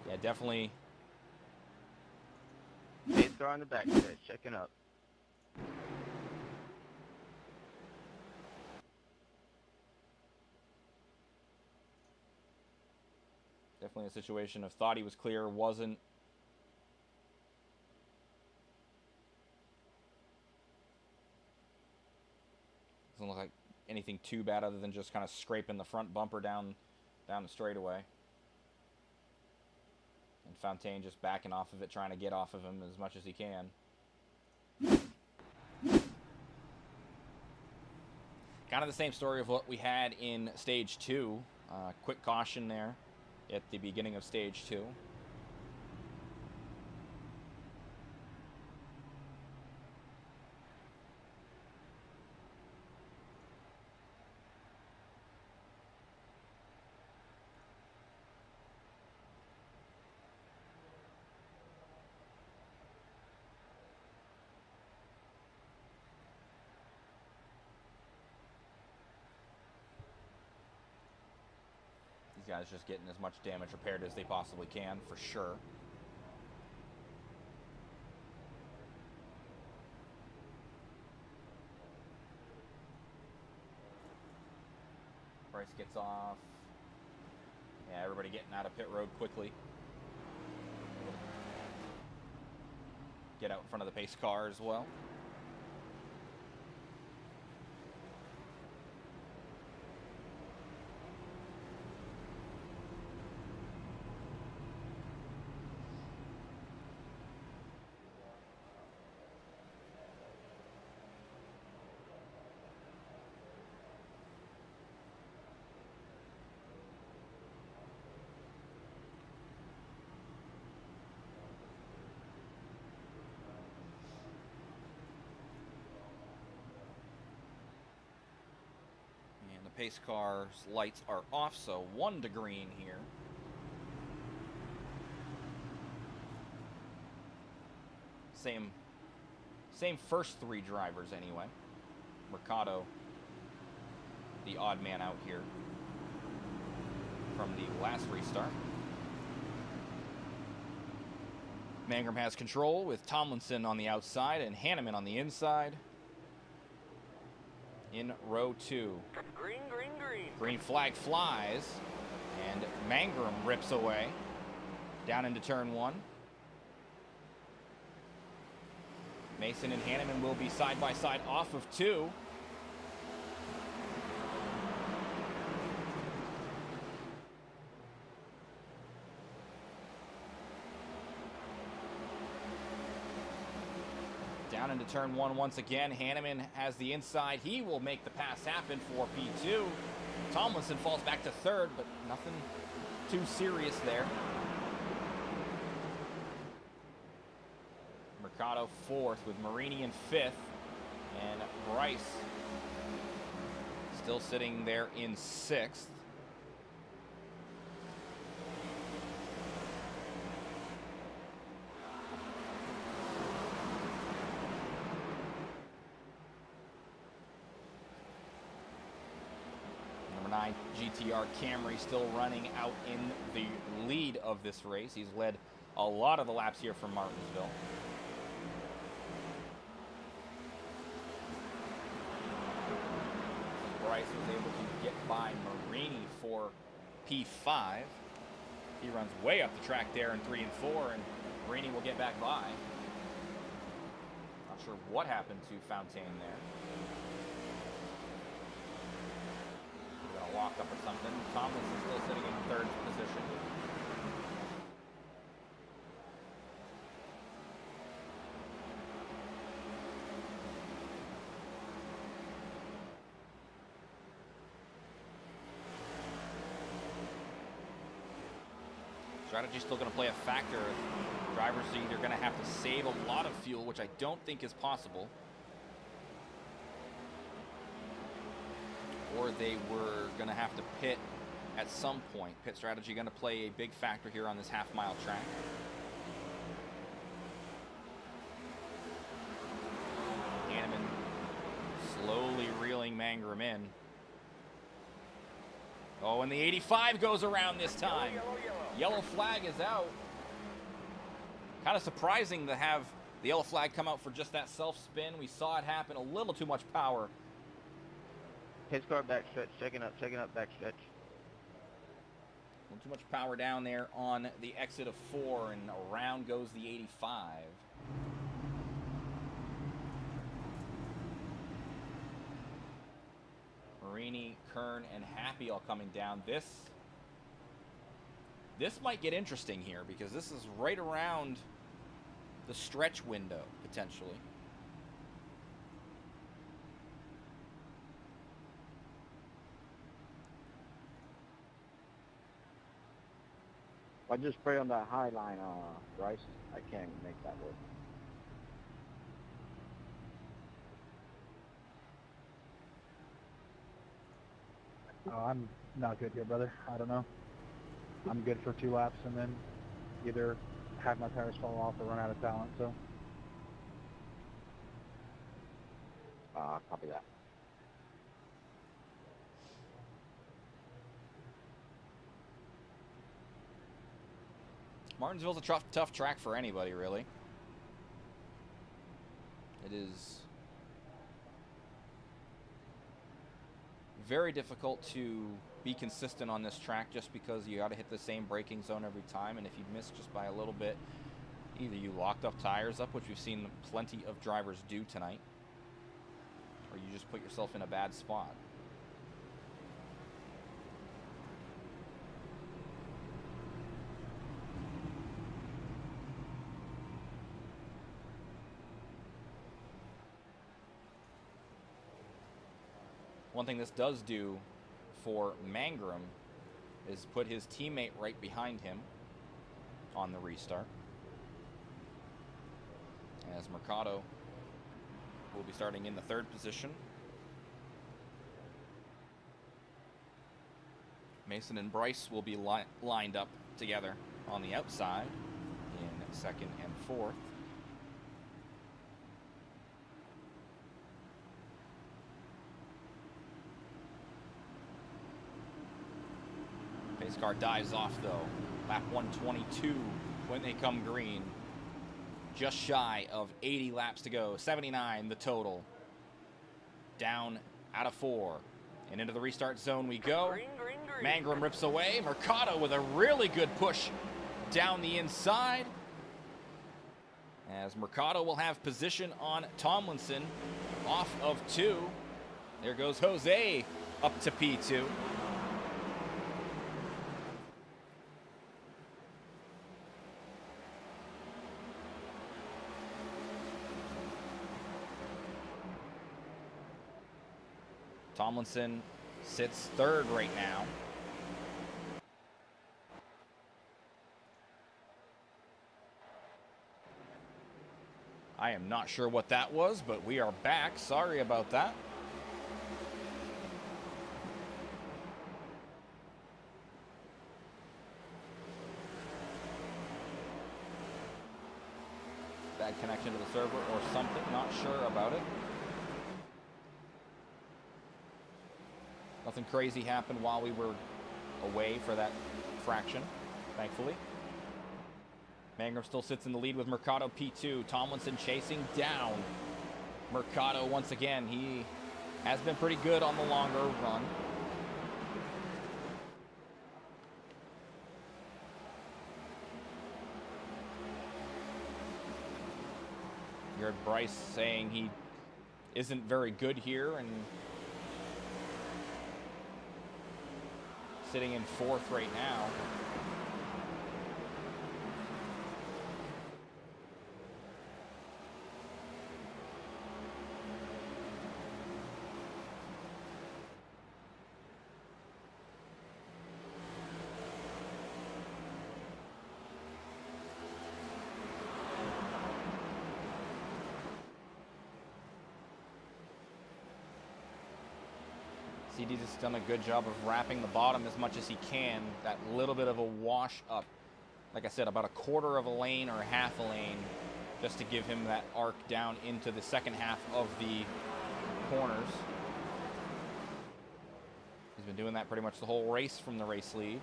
Yeah, definitely. Pace car on the back stretch, checking up. Definitely a situation of thought he was clear, wasn't. Doesn't look like anything too bad other than just kind of scraping the front bumper down the straightaway. And Fontaine just backing off of it, trying to get off of him as much as he can. Kind of the same story of what we had in Stage 2. Quick caution there at the beginning of Stage 2. These guys just getting as much damage repaired as they possibly can, for sure. Bryce gets off. Yeah, everybody getting out of pit road quickly. Get out in front of the pace car as well. Pace car's lights are off, so 1 to green here. Same first 3 drivers anyway. Mercado, the odd man out here from the last restart. Mangrum has control with Tomlinson on the outside and Hanneman on the inside. In row 2. Green, green, green. Green flag flies, and Mangrum rips away down into turn 1. Mason and Hanneman will be side by side off of 2. Down into turn 1 once again. Hanneman has the inside. He will make the pass happen for P2. Tomlinson falls back to 3rd, but nothing too serious there. Mercado 4th with Marini in 5th. And Bryce still sitting there in 6th. Number 9 GTR Camry still running out in the lead of this race. He's led a lot of the laps here from Martinsville. Bryce was able to get by Marini for P5. He runs way up the track there in 3 and 4, and Marini will get back by. Not sure what happened to Fontaine there. Got a walk up or something. Tomlinson still sitting in 3rd position. Strategy's still going to play a factor. Drivers are either going to have to save a lot of fuel, which I don't think is possible, or they were going to have to pit at some point. Pit strategy going to play a big factor here on this half-mile track. Hanneman slowly reeling Mangrum in. Oh, and the 85 goes around this time. Yellow flag is out. Kind of surprising to have the yellow flag come out for just that self-spin. We saw it happen. A little too much power. His car backstretch, checking up backstretch. A little too much power down there on the exit of 4, and around goes the 85. Marini, Kern, and Happy all coming down. This might get interesting here because this is right around the stretch window, potentially. I just pray on that high line, Bryce. I can't make that work. Oh, I'm not good here, brother. I don't know. I'm good for 2 laps and then either have my tires fall off or run out of talent, so. Copy that. Martinsville's a tough track for anybody, really. It is very difficult to be consistent on this track just because you got to hit the same braking zone every time, and if you miss just by a little bit, either you locked up tires up, which we've seen plenty of drivers do tonight, or you just put yourself in a bad spot. One thing this does do for Mangrum is put his teammate right behind him on the restart, as Mercado will be starting in the 3rd position. Mason and Bryce will be lined up together on the outside in 2nd and 4th. Pace car dives off though. Lap 122 when they come green. Just shy of 80 laps to go. 79 the total. Down out of 4. And into the restart zone we go. Green, green, green. Mangrum rips away. Mercado with a really good push down the inside. as Mercado will have position on Tomlinson off of 2. There goes Jose up to P2. Tomlinson sits 3rd right now. I am not sure what that was, but we are back. Sorry about that. Bad connection to the server or something, not sure about it. Nothing crazy happened while we were away for that fraction, thankfully. Mangrum still sits in the lead with Mercado P2. Tomlinson chasing down Mercado once again. He has been pretty good on the longer run. You heard Bryce saying he isn't very good here and sitting in 4th right now. CD's just done a good job of wrapping the bottom as much as he can. That little bit of a wash up, like I said, about a 1/4 of a lane or half a lane, just to give him that arc down into the second half of the corners. He's been doing that pretty much the whole race from the race lead.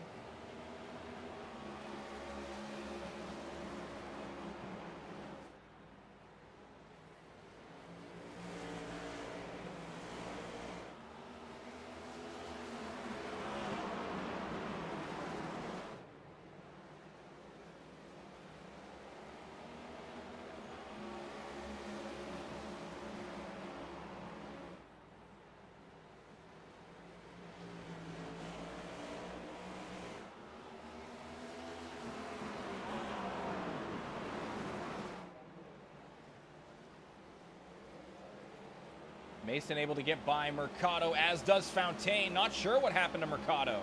Mason able to get by Mercado, as does Fontaine. Not sure what happened to Mercado.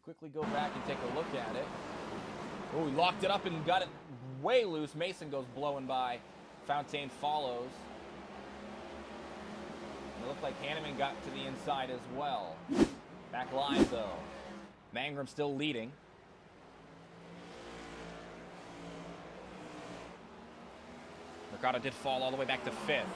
Quickly go back and take a look at it. Oh, he locked it up and got it way loose. Mason goes blowing by. Fontaine follows. It looked like Hanneman got to the inside as well. Back live though. Mangrum still leading. Mercado did fall all the way back to 5th.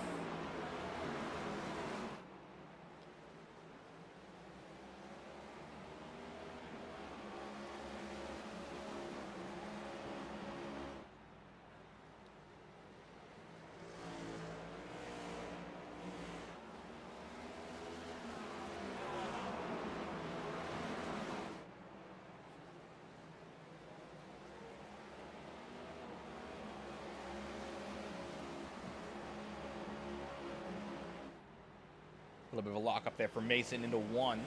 A little bit of a lock up there for Mason into 1.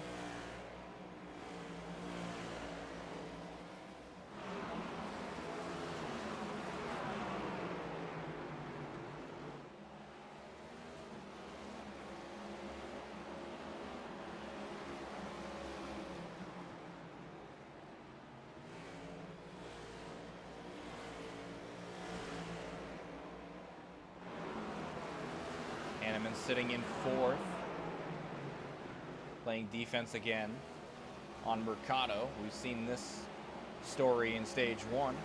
Hanneman sitting in 4th. Playing defense again on Mercado. We've seen this story in stage 1.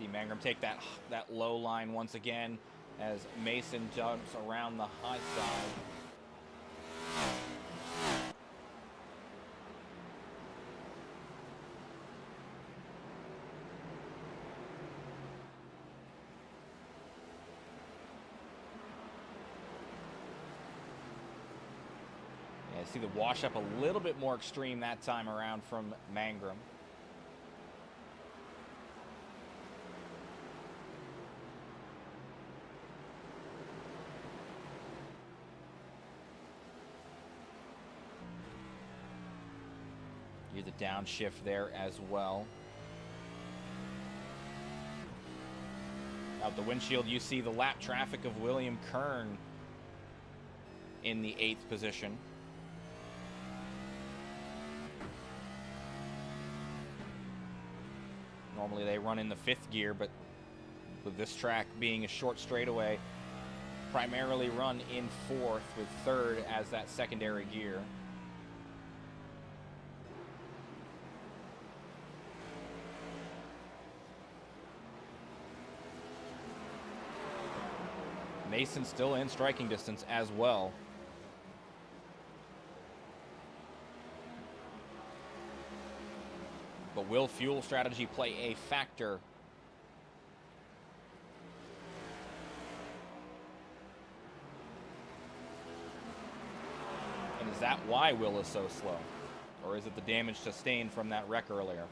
See Mangrum take that low line once again as Mason jumps around the high side. Yeah, see the wash up a little bit more extreme that time around from Mangrum. Here's the downshift there as well. Out the windshield, you see the lap traffic of William Kern in the 8th position. Normally they run in the 5th gear, but with this track being a short straightaway, primarily run in 4th with 3rd as that secondary gear. Mason still in striking distance as well. But will fuel strategy play a factor? And is that why Will is so slow? Or is it the damage sustained from that wreck earlier?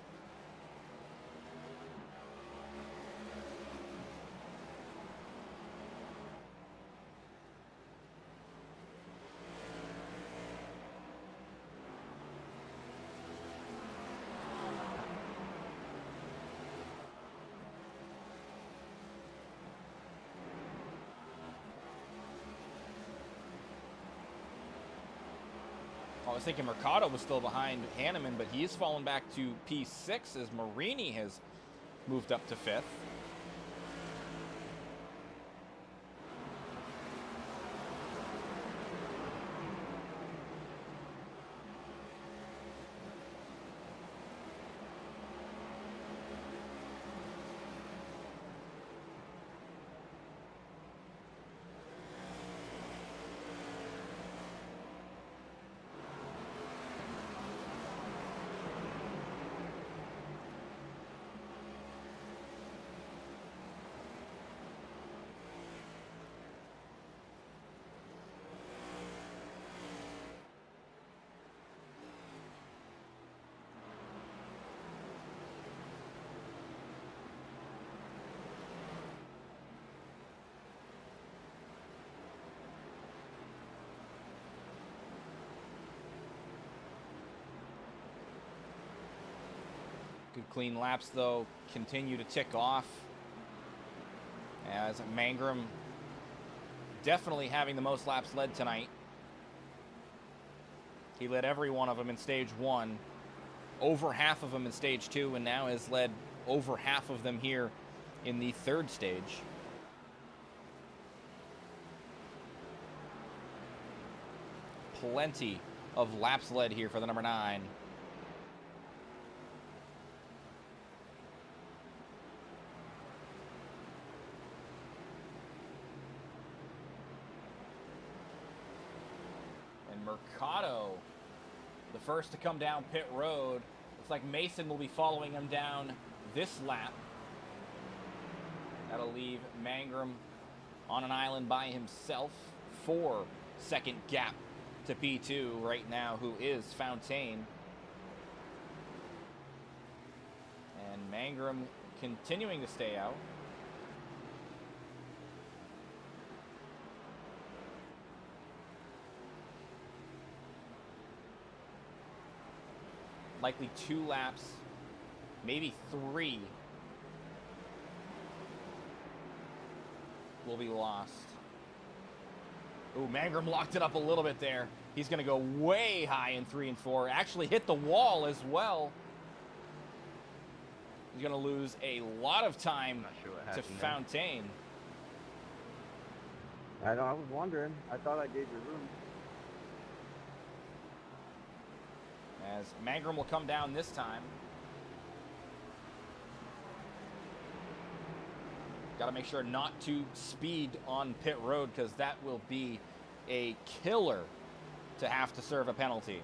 I was thinking Mercado was still behind Hanneman, but he's fallen back to P6 as Marini has moved up to 5th. Good clean laps, though, continue to tick off. As Mangrum definitely having the most laps led tonight. He led every one of them in stage 1, over half of them in stage 2, and now has led over half of them here in the 3rd stage. Plenty of laps led here for the number 9. Mercado, the first to come down pit road. Looks like Mason will be following him down this lap. That'll leave Mangrum on an island by himself. 4-second gap to P2 right now, who is Fontaine. And Mangrum continuing to stay out. Likely 2 laps, maybe 3 will be lost. Ooh, Mangrum locked it up a little bit there. He's going to go way high in 3 and 4. Actually hit the wall as well. He's going to lose a lot of time to Fontaine. I know, I was wondering. I thought I gave you room. As Mangrum will come down this time. Got to make sure not to speed on pit road because that will be a killer to have to serve a penalty.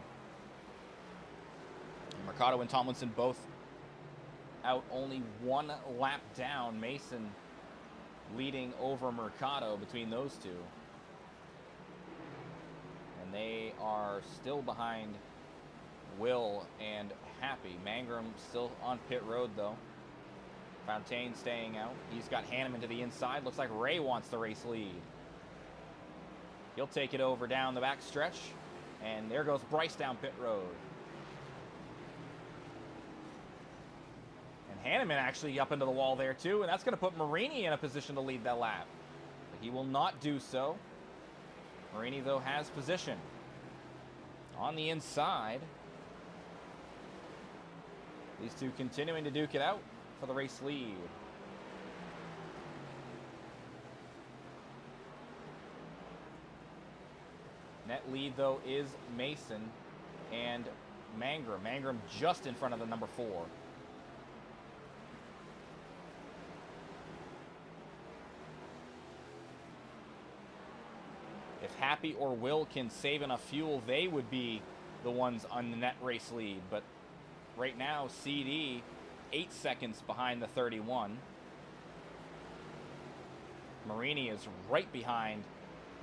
Mercado and Tomlinson both out only 1 lap down. Mason leading over Mercado between those two. And they are still behind Will and Happy. Mangrum still on pit road though. Fontaine staying out. He's got Hanneman to the inside. Looks like Ray wants the race lead. He'll take it over down the back stretch. And there goes Bryce down pit road. And Hanneman actually up into the wall there too. And that's going to put Marini in a position to lead that lap. But he will not do so. Marini, though, has position. On the inside. These two continuing to duke it out for the race lead. Net lead, though, is Mason and Mangrum. Mangrum just in front of the number 4. If Happy or Will can save enough fuel, they would be the ones on the net race lead. But right now, CD 8 seconds behind the 31. Marini is right behind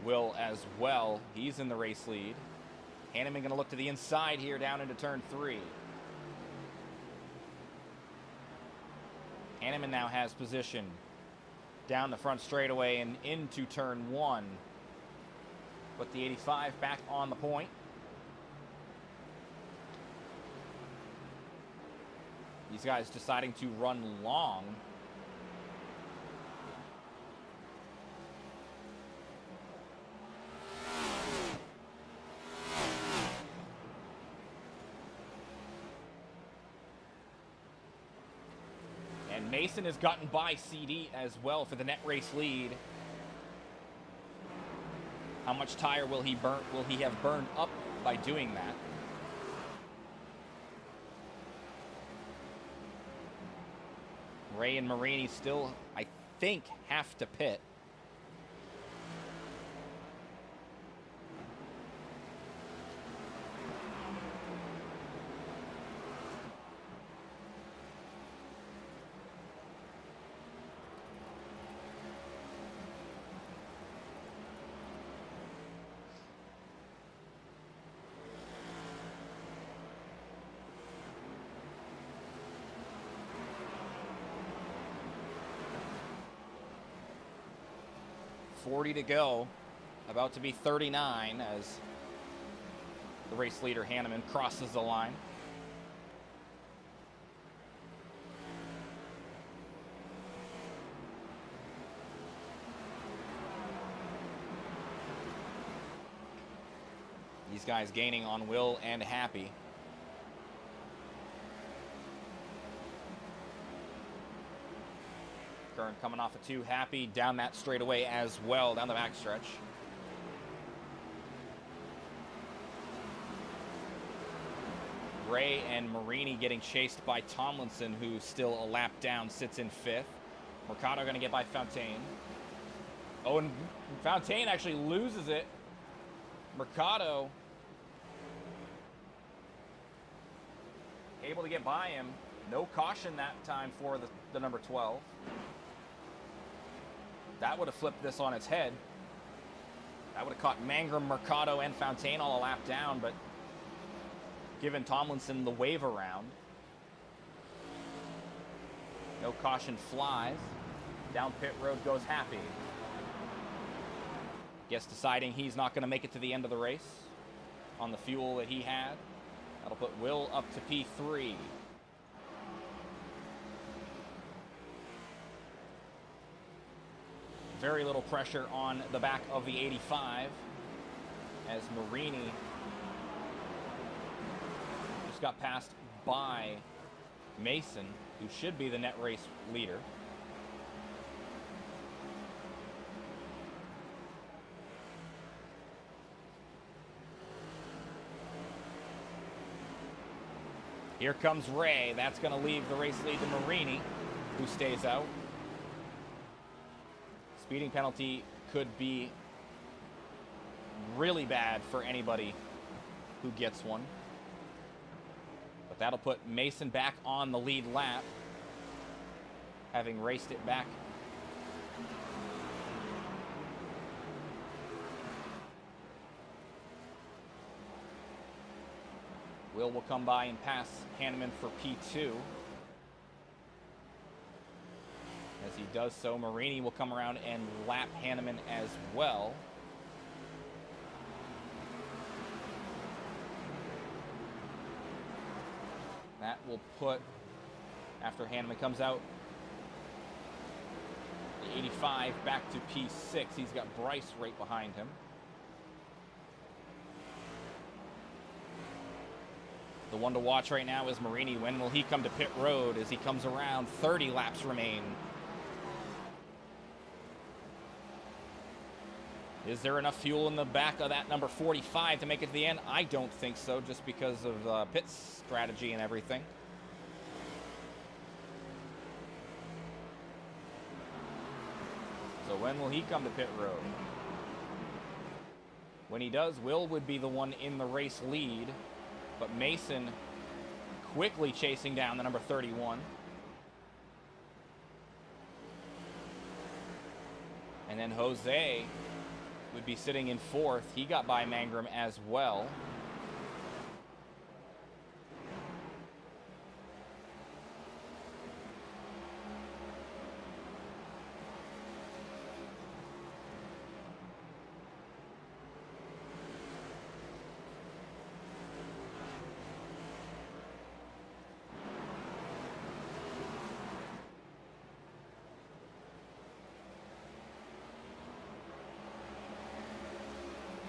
Will as well. He's in the race lead. Hanneman going to look to the inside here down into turn 3. Hanneman now has position down the front straightaway and into turn 1. Put the 85 back on the point. These guys deciding to run long. And Mason has gotten by CD as well for the net race lead. How much tire will he burn? Will he have burned up by doing that? Ray and Marini still, I think, have to pit. .40 to go, about to be 39 as the race leader Hanneman crosses the line. These guys gaining on Will and Happy. Kern coming off a 2, Happy down that straightaway as well, down the backstretch. Ray and Marini getting chased by Tomlinson, who's still a lap down, sits in 5th. Mercado going to get by Fontaine. Oh, and Fontaine actually loses it. Mercado able to get by him. No caution that time for the number 12. That would have flipped this on its head. That would have caught Mangrum, Mercado, and Fontaine all a lap down, but given Tomlinson the wave around. No caution flies. Down pit road goes Happy. Guess deciding he's not going to make it to the end of the race on the fuel that he had. That'll put Will up to P3. Very little pressure on the back of the 85 as Marini just got passed by Mason, who should be the net race leader. Here comes Ray. That's going to leave the race lead to Marini, who stays out. Speeding penalty could be really bad for anybody who gets one. But that'll put Mason back on the lead lap, having raced it back. Will come by and pass Hanneman for P2. As he does so, Marini will come around and lap Hanneman as well. That will put, after Hanneman comes out, the 85 back to P6. He's got Bryce right behind him. The one to watch right now is Marini. When will he come to pit road as he comes around? 30 laps remain. Is there enough fuel in the back of that number 45 to make it to the end? I don't think so, just because of pit strategy and everything. So when will he come to pit road? When he does, Will would be the one in the race lead, but Mason quickly chasing down the number 31. And then Jose would be sitting in fourth. He got by Mangrum as well.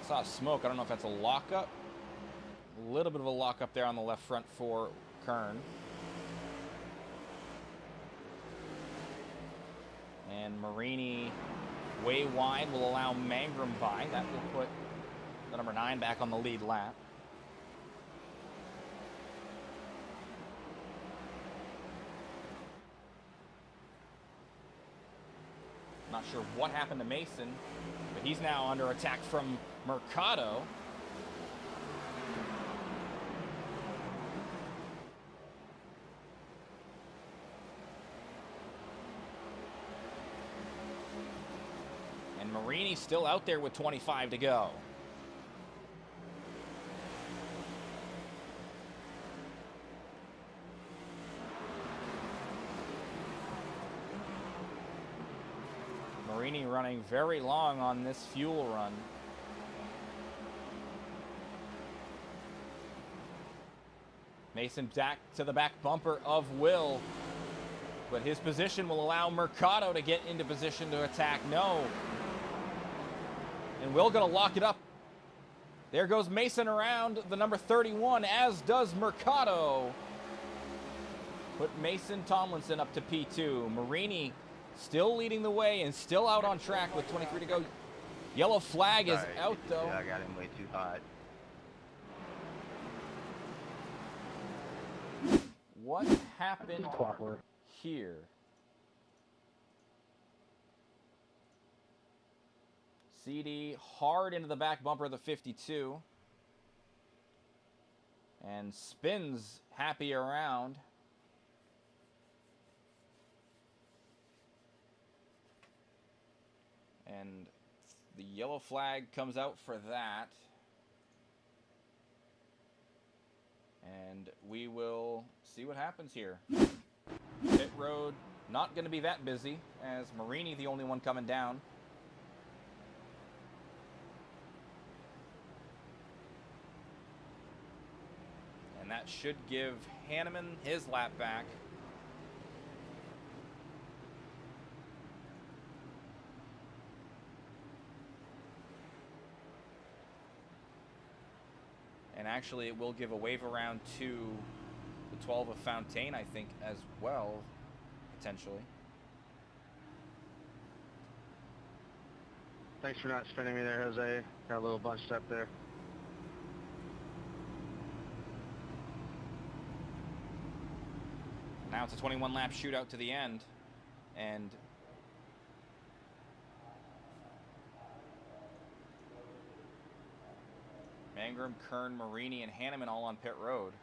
Saw smoke. I don't know if that's a lockup. A little bit of a lockup there on the left front for Kern. And Marini way wide will allow Mangrum by. That will put the number 9 back on the lead lap. Not sure what happened to Mason, but he's now under attack from Mercado. And Marini's still out there with 25 to go. Marini running very long on this fuel run. Mason back to the back bumper of Will, but his position will allow Mercado to get into position to attack. No. And Will gonna lock it up. There goes Mason around the number 31, as does Mercado. Put Mason Tomlinson up to P2. Marini still leading the way and still out on track with 23 to go. Yellow flag is out though. Yeah, I got him way too hot. What happened here? CD hard into the back bumper of the 52. And spins happy around. And the yellow flag comes out for that. And we will see what happens here. Pit road not going to be that busy, as Marini the only one coming down. And that should give Hanneman his lap back. And actually, it will give a wave around to the 12 of Fontaine, I think, as well, potentially. Thanks for not spinning me there, Jose. Got a little bunched up there. Now it's a 21-lap shootout to the end. And Mangrum, Kern, Marini, and Hanneman all on pit road.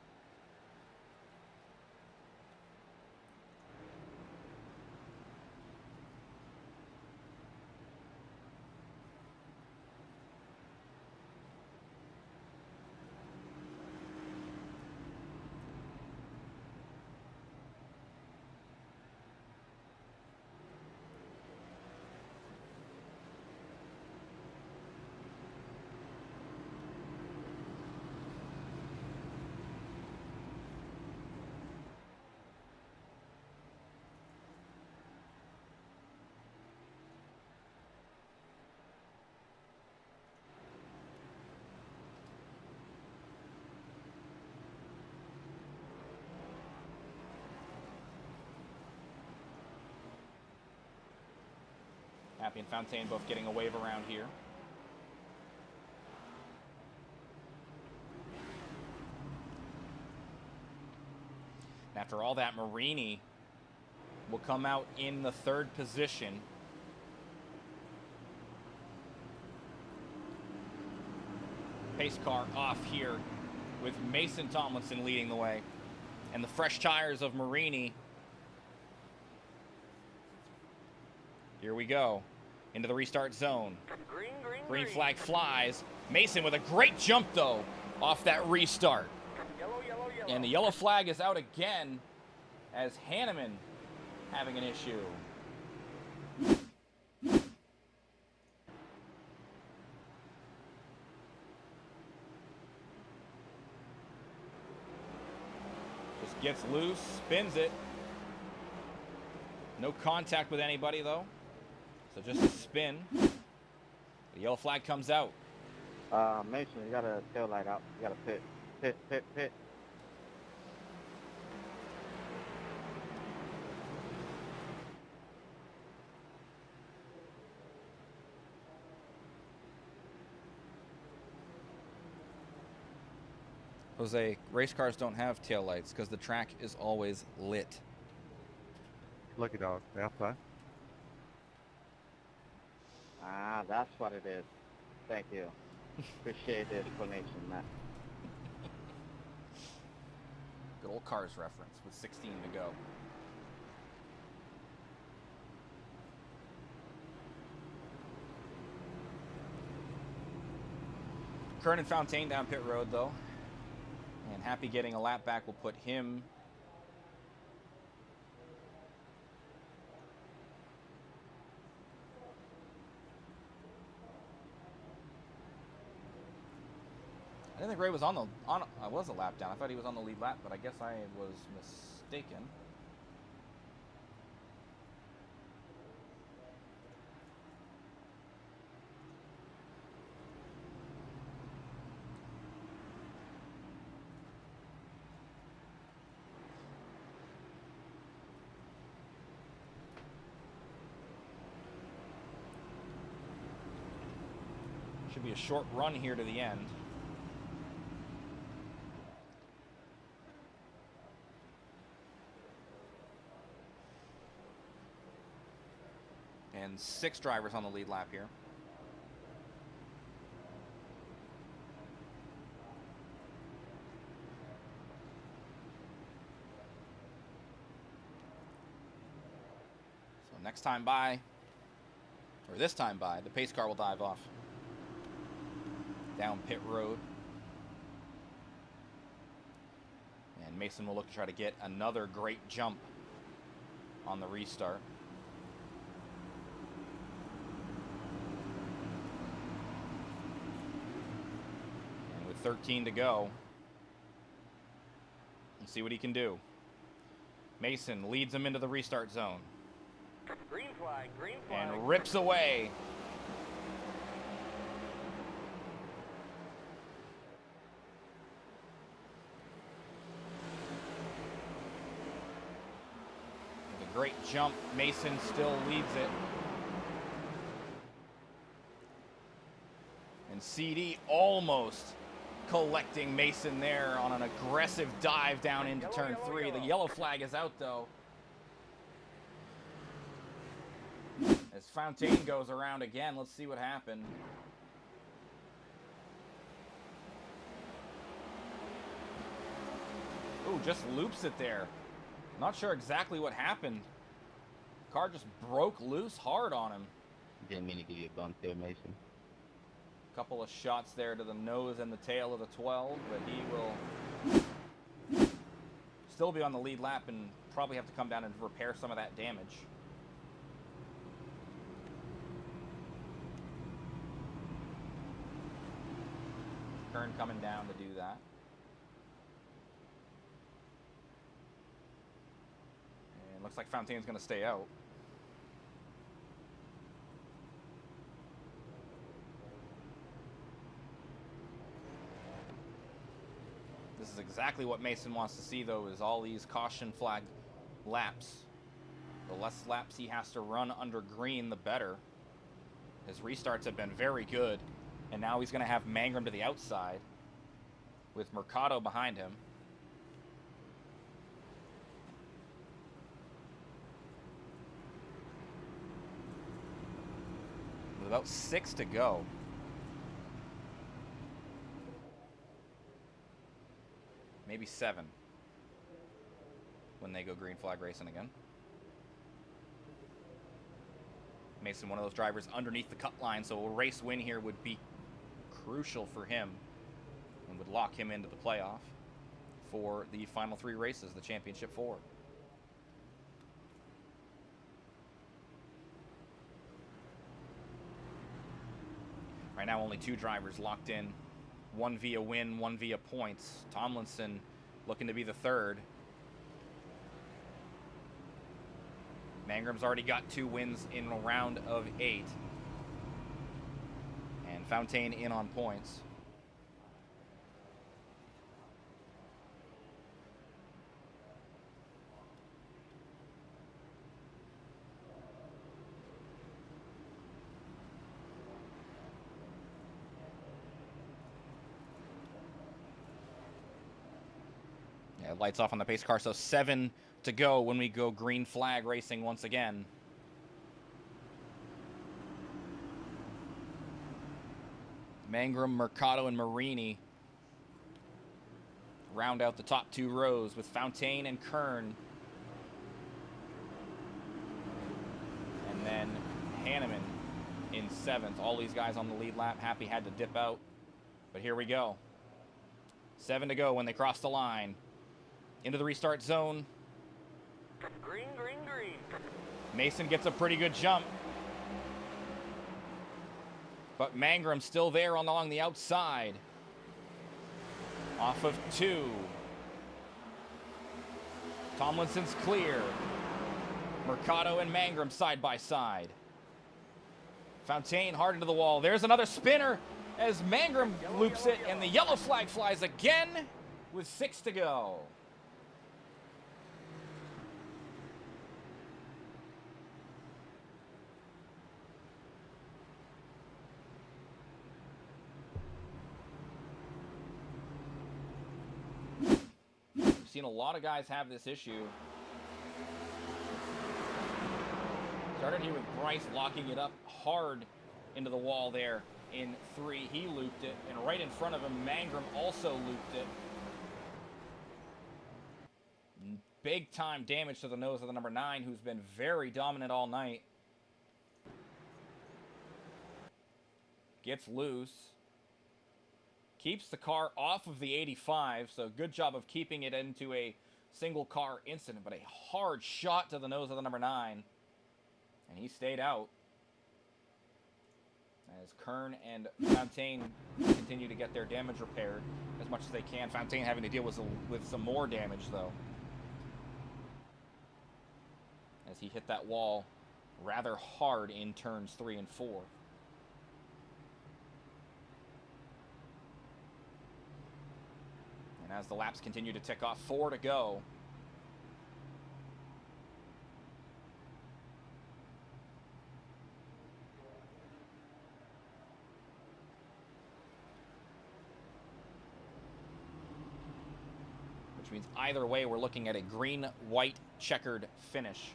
Happy and Fontaine both getting a wave around here. And after all that, Marini will come out in the 3rd position. Pace car off here with Mason Tomlinson leading the way. And the fresh tires of Marini. Here we go. Into the restart zone. Green flag flies. Mason with a great jump, though, off that restart. Yellow, yellow, yellow. And the yellow flag is out again as Hanneman having an issue. Just gets loose, spins it. No contact with anybody, though. So just a spin. The yellow flag comes out. Mason, you got a tail light out. You got a pit. Pit, pit, pit. Jose, race cars don't have taillights because the track is always lit. Lucky dog. Yeah, fine. Ah, that's what it is. Thank you. Appreciate the explanation, Matt. Good old Cars reference with 16 to go. Kern and Fontaine down pit road, though. And Happy getting a lap back will put him I didn't think Ray was on the I was a lap down. I thought he was on the lead lap, but I guess I was mistaken. Should be a short run here to the end. And 6 drivers on the lead lap here. So next time by, or this time by, the pace car will dive off. Down pit road. And Mason will look to try to get another great jump on the restart. And with 13 to go, let's see what he can do. Mason leads him into the restart zone. Green flag, green flag. And rips away. Great jump. Mason still leads it. And CD almost collecting Mason there on an aggressive dive down into turn 3. The yellow flag is out, though. As Fontaine goes around again, let's see what happened. just loops it there. Not sure exactly what happened. Car just broke loose hard on him. Didn't mean to give you a bump there, Mason. Couple of shots there to the nose and the tail of the 12, but he will still be on the lead lap and probably have to come down and repair some of that damage. Kern coming down to do that. And looks like Fontaine's going to stay out. This is exactly what Mason wants to see, though, is all these caution flag laps. The less laps he has to run under green, the better. His restarts have been very good, and now he's going to have Mangrum to the outside with Mercado behind him. With about 6 to go. Maybe 7 when they go green flag racing again. Mason, one of those drivers underneath the cut line, so a race win here would be crucial for him and would lock him into the playoff for the final 3 races, the championship 4. Right now, only 2 drivers locked in. One via win, one via points. Tomlinson looking to be the 3rd. Mangrum's already got 2 wins in a round of 8. And Fontaine in on points. Lights off on the pace car, so 7 to go when we go green flag racing once again. Mangrum, Mercado, and Marini round out the top 2 rows with Fontaine and Kern. And then Hanneman in 7th. All these guys on the lead lap. Happy had to dip out, but here we go. 7 to go when they cross the line. Into the restart zone. Green, green, green. Mason gets a pretty good jump. But Mangrum still there along the outside. Off of 2. Tomlinson's clear. Mercado and Mangrum side by side. Fontaine hard into the wall. There's another spinner as Mangrum loops it, and the yellow flag flies again with 6 to go. Seen a lot of guys have this issue. Started here with Bryce locking it up hard into the wall there in 3. He looped it, and right in front of him, Mangrum also looped it. Big time damage to the nose of the number 9, who's been very dominant all night. Gets loose. Keeps the car off of the 85, so good job of keeping it into a single car incident, but a hard shot to the nose of the number 9. And he stayed out. As Kern and Fontaine continue to get their damage repaired as much as they can. Fontaine having to deal with some more damage, though. As he hit that wall rather hard in turns 3 and 4. And as the laps continue to tick off, 4 to go. Which means either way, we're looking at a green-white checkered finish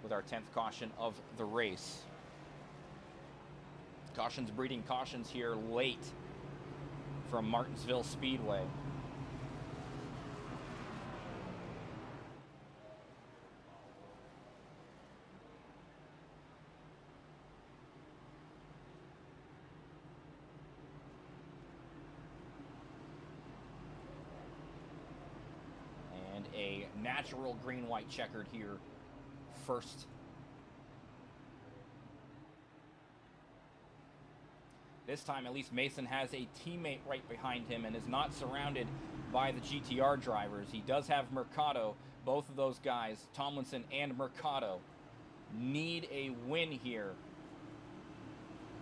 with our 10th caution of the race. Cautions breeding cautions here late from Martinsville Speedway. natural green-white checkered here first. This time, at least Mason has a teammate right behind him and is not surrounded by the GTR drivers. He does have Mercado. Both of those guys, Tomlinson and Mercado, need a win here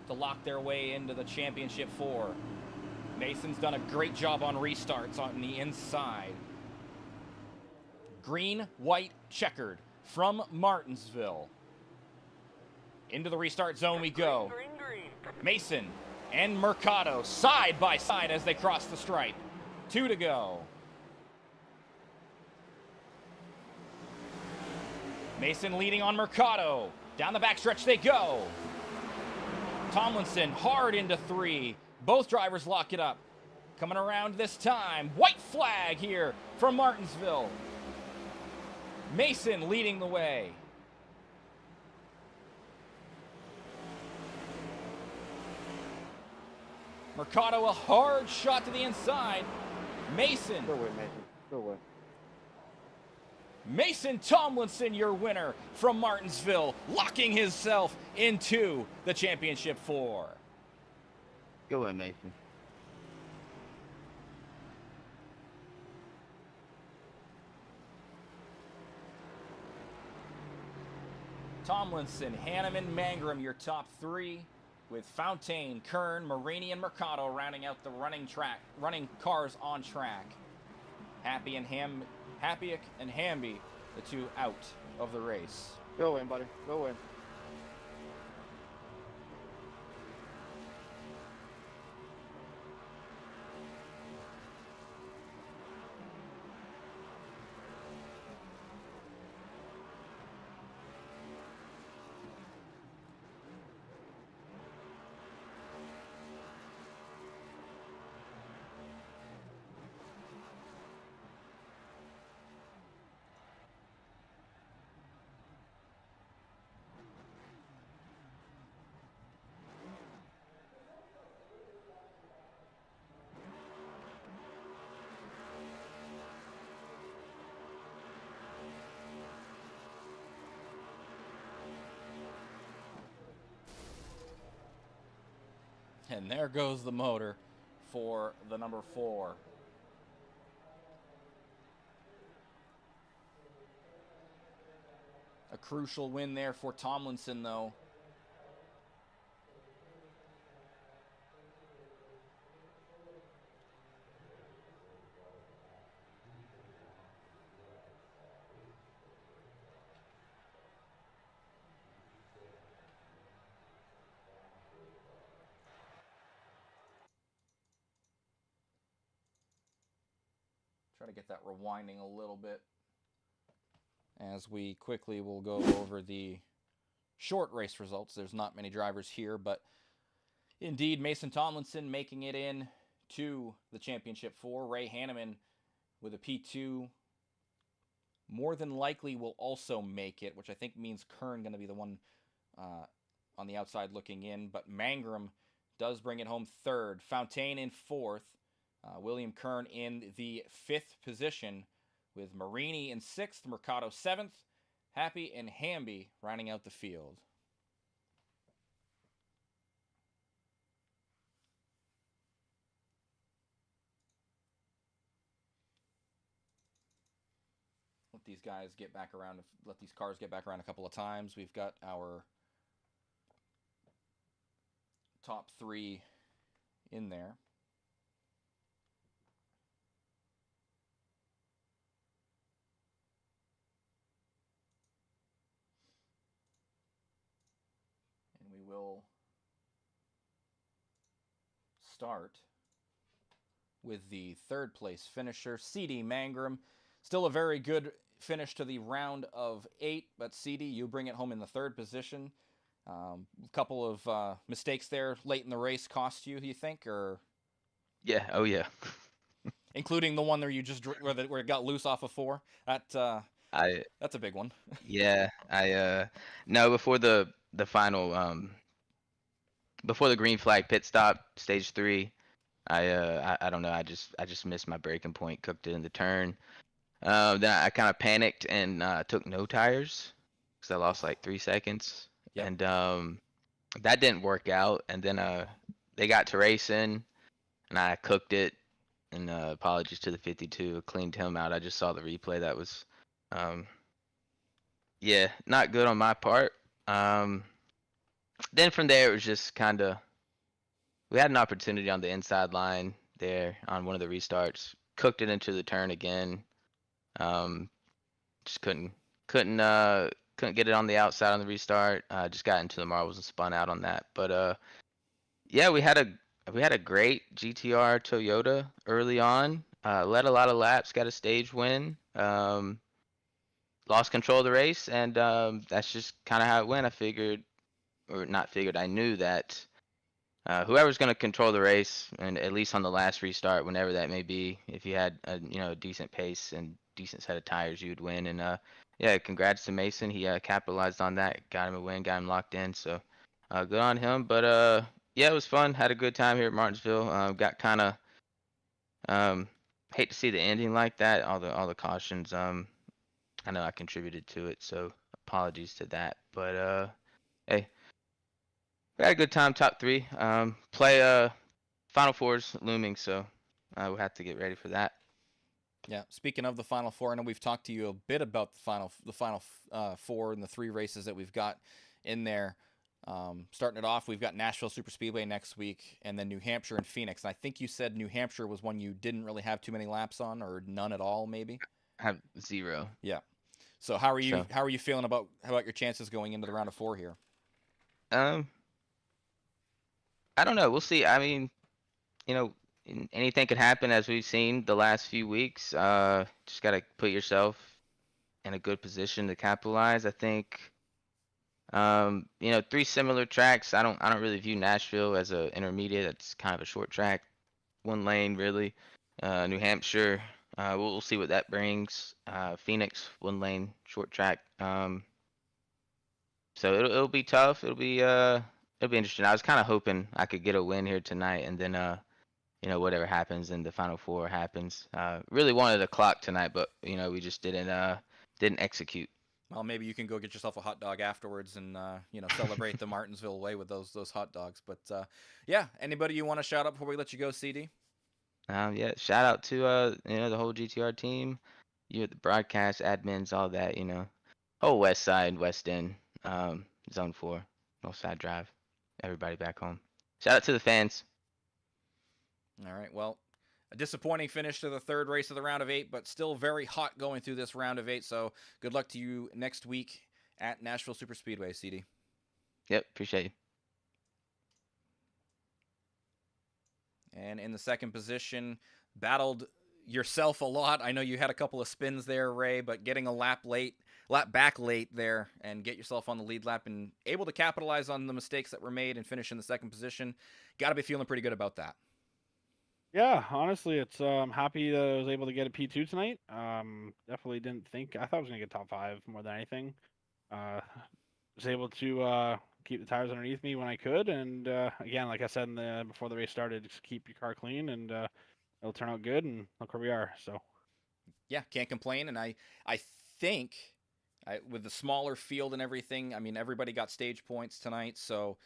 to lock their way into the Championship 4. Mason's done a great job on restarts on the inside. Green, white, checkered from Martinsville. Into the restart zone we go. Green, green. Mason and Mercado side by side as they cross the stripe. 2 to go. Mason leading on Mercado. Down the backstretch they go. Tomlinson hard into 3. Both drivers lock it up. Coming around this time. White flag here from Martinsville. Mason leading the way. Mercado, a hard shot to the inside. Mason. Go away, Mason. Go away. Mason Tomlinson, your winner from Martinsville, locking himself into the Championship 4. Go away, Mason. Tomlinson, Hanneman, Mangrum, your top 3, with Fontaine, Kern, Marini, and Mercado rounding out the running cars on track. Happy and Happiak and Hamby, the 2 out of the race. Go in, buddy. Go in. And there goes the motor for the number 4. A crucial win there for Tomlinson, though. Try to get that rewinding a little bit as we quickly will go over the short race results. There's not many drivers here, but indeed Mason Tomlinson making it in to the Championship 4. Ray Hanneman with a P2 more than likely will also make it, which I think means Kern going to be the one on the outside looking in, but Mangrum does bring it home 3rd. Fontaine in 4th. William Kern in the 5th position, with Marini in 6th, Mercado 7th, Happy and Hamby rounding out the field. Let these guys get back around, let these cars get back around a couple of times. We've got our top 3 in there. We will start with the 3rd place finisher, CD Mangrum. Still a very good finish to the round of 8, but CD, you bring it home in the 3rd position. A couple of mistakes there late in the race cost you think, or? Yeah, oh yeah. Including the one where you just where it got loose off of 4. That's a big one. Yeah, no, before the final before the green flag pit stop, stage 3, I don't know, I just missed my braking point, cooked it in the turn. Then I kind of panicked and took no tires because I lost like 3 seconds, Yep. and that didn't work out. And then they got to racing, and I cooked it. And apologies to the 52, cleaned him out. I just saw the replay. That was, um, yeah, not good on my part. Then from there, it was just kind of, we had an opportunity on the inside line there on one of the restarts. Cooked it into the turn again. Just couldn't get it on the outside on the restart. Just got into the marbles and spun out on that. But yeah, we had a great GTR Toyota early on. Led a lot of laps, got a stage win. Lost control of the race, and that's just kind of how it went. I figured, or not figured, I knew that whoever's going to control the race, and at least on the last restart, whenever that may be, if you had a decent pace and decent set of tires, you'd win. And yeah, congrats to Mason. He capitalized on that, got him a win, got him locked in. So good on him. But yeah, it was fun. Had a good time here at Martinsville. Got kind of hate to see the ending like that. All the cautions. I know I contributed to it, so apologies to that. But hey, we had a good time. Top three. Play Final Four's looming, so we'll have to get ready for that. Yeah. Speaking of the Final Four, I know we've talked to you a bit about the final four and the 3 races that we've got in there. Starting it off, we've got Nashville Super Speedway next week, and then New Hampshire and Phoenix. And I think you said New Hampshire was one you didn't really have too many laps on, or none at all, maybe. I have 0. Yeah. So how are you? So- How are you feeling about your chances going into the round of 4 here? I don't know. We'll see. I mean, anything could happen as we've seen the last few weeks. Just gotta put yourself in a good position to capitalize. I think. 3 similar tracks. I don't really view Nashville as a intermediate. It's kind of a short track, 1 lane really. New Hampshire, we'll see what that brings. Phoenix, 1 lane, short track. So it'll be tough. It'll be interesting. I was kind of hoping I could get a win here tonight, and then whatever happens in the Final Four happens. Really wanted a clock tonight, but we just didn't execute. Well, maybe you can go get yourself a hot dog afterwards and celebrate the Martinsville way with those hot dogs. But yeah, anybody you want to shout out before we let you go, CD? Yeah, shout out to the whole GTR team, the broadcast admins, all that, whole West Side, West End, Zone 4, North Side Drive, everybody back home. Shout out to the fans. All right, well, a disappointing finish to the 3rd race of the round of 8, but still very hot going through this round of 8. So good luck to you next week at Nashville Super Speedway, CD. Yep, appreciate you. And in the 2nd position, battled yourself a lot. I know you had a couple of spins there, Ray, but getting a lap back late there and get yourself on the lead lap and able to capitalize on the mistakes that were made and finish in the 2nd position. Got to be feeling pretty good about that. Yeah, honestly, it's I'm happy that I was able to get a P2 tonight. Definitely didn't think I thought I was gonna get top 5 more than anything. Was able to keep the tires underneath me when I could, and again, like I said before the race started, just keep your car clean, and it'll turn out good. And look where we are. So yeah, can't complain. And I think with the smaller field and everything, I mean, everybody got stage points tonight, so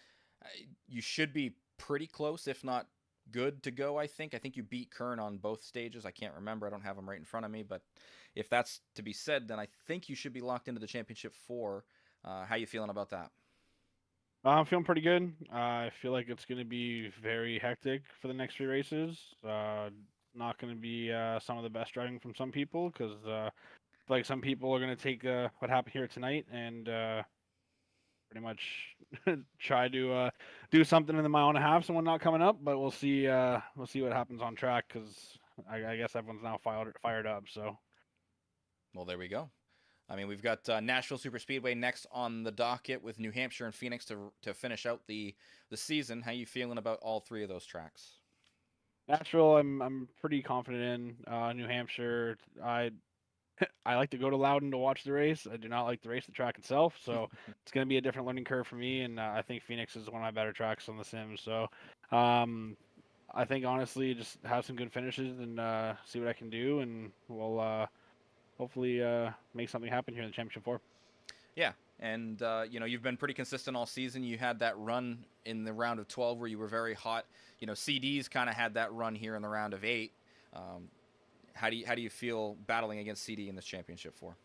you should be pretty close, if not good to go. I think you beat Kern on both stages. I can't remember. I don't have them right in front of me, but if that's to be said, then I think you should be locked into the championship 4. How you feeling about that? I'm feeling pretty good. I feel like it's going to be very hectic for the next 3 races. Not going to be some of the best driving from some people, because like some people are going to take what happened here tonight and pretty much try to do something in the mile and a half. Someone not coming up, but we'll see. We'll see what happens on track, because I guess everyone's now fired up. So, well, there we go. I mean, we've got Nashville Super Speedway next on the docket with New Hampshire and Phoenix to finish out the season. How you feeling about all 3 of those tracks? Nashville, I'm pretty confident in. New Hampshire, I like to go to Loudon to watch the race. I do not like to race the track itself, so it's going to be a different learning curve for me. And I think Phoenix is one of my better tracks on the sim. So I think honestly, just have some good finishes and see what I can do, and we'll hopefully make something happen here in the Championship 4. Yeah, and you know, you've been pretty consistent all season. You had that run in the round of 12 where you were very hot. You know, CD's kind of had that run here in the round of 8. How do you feel battling against CD in this Championship 4?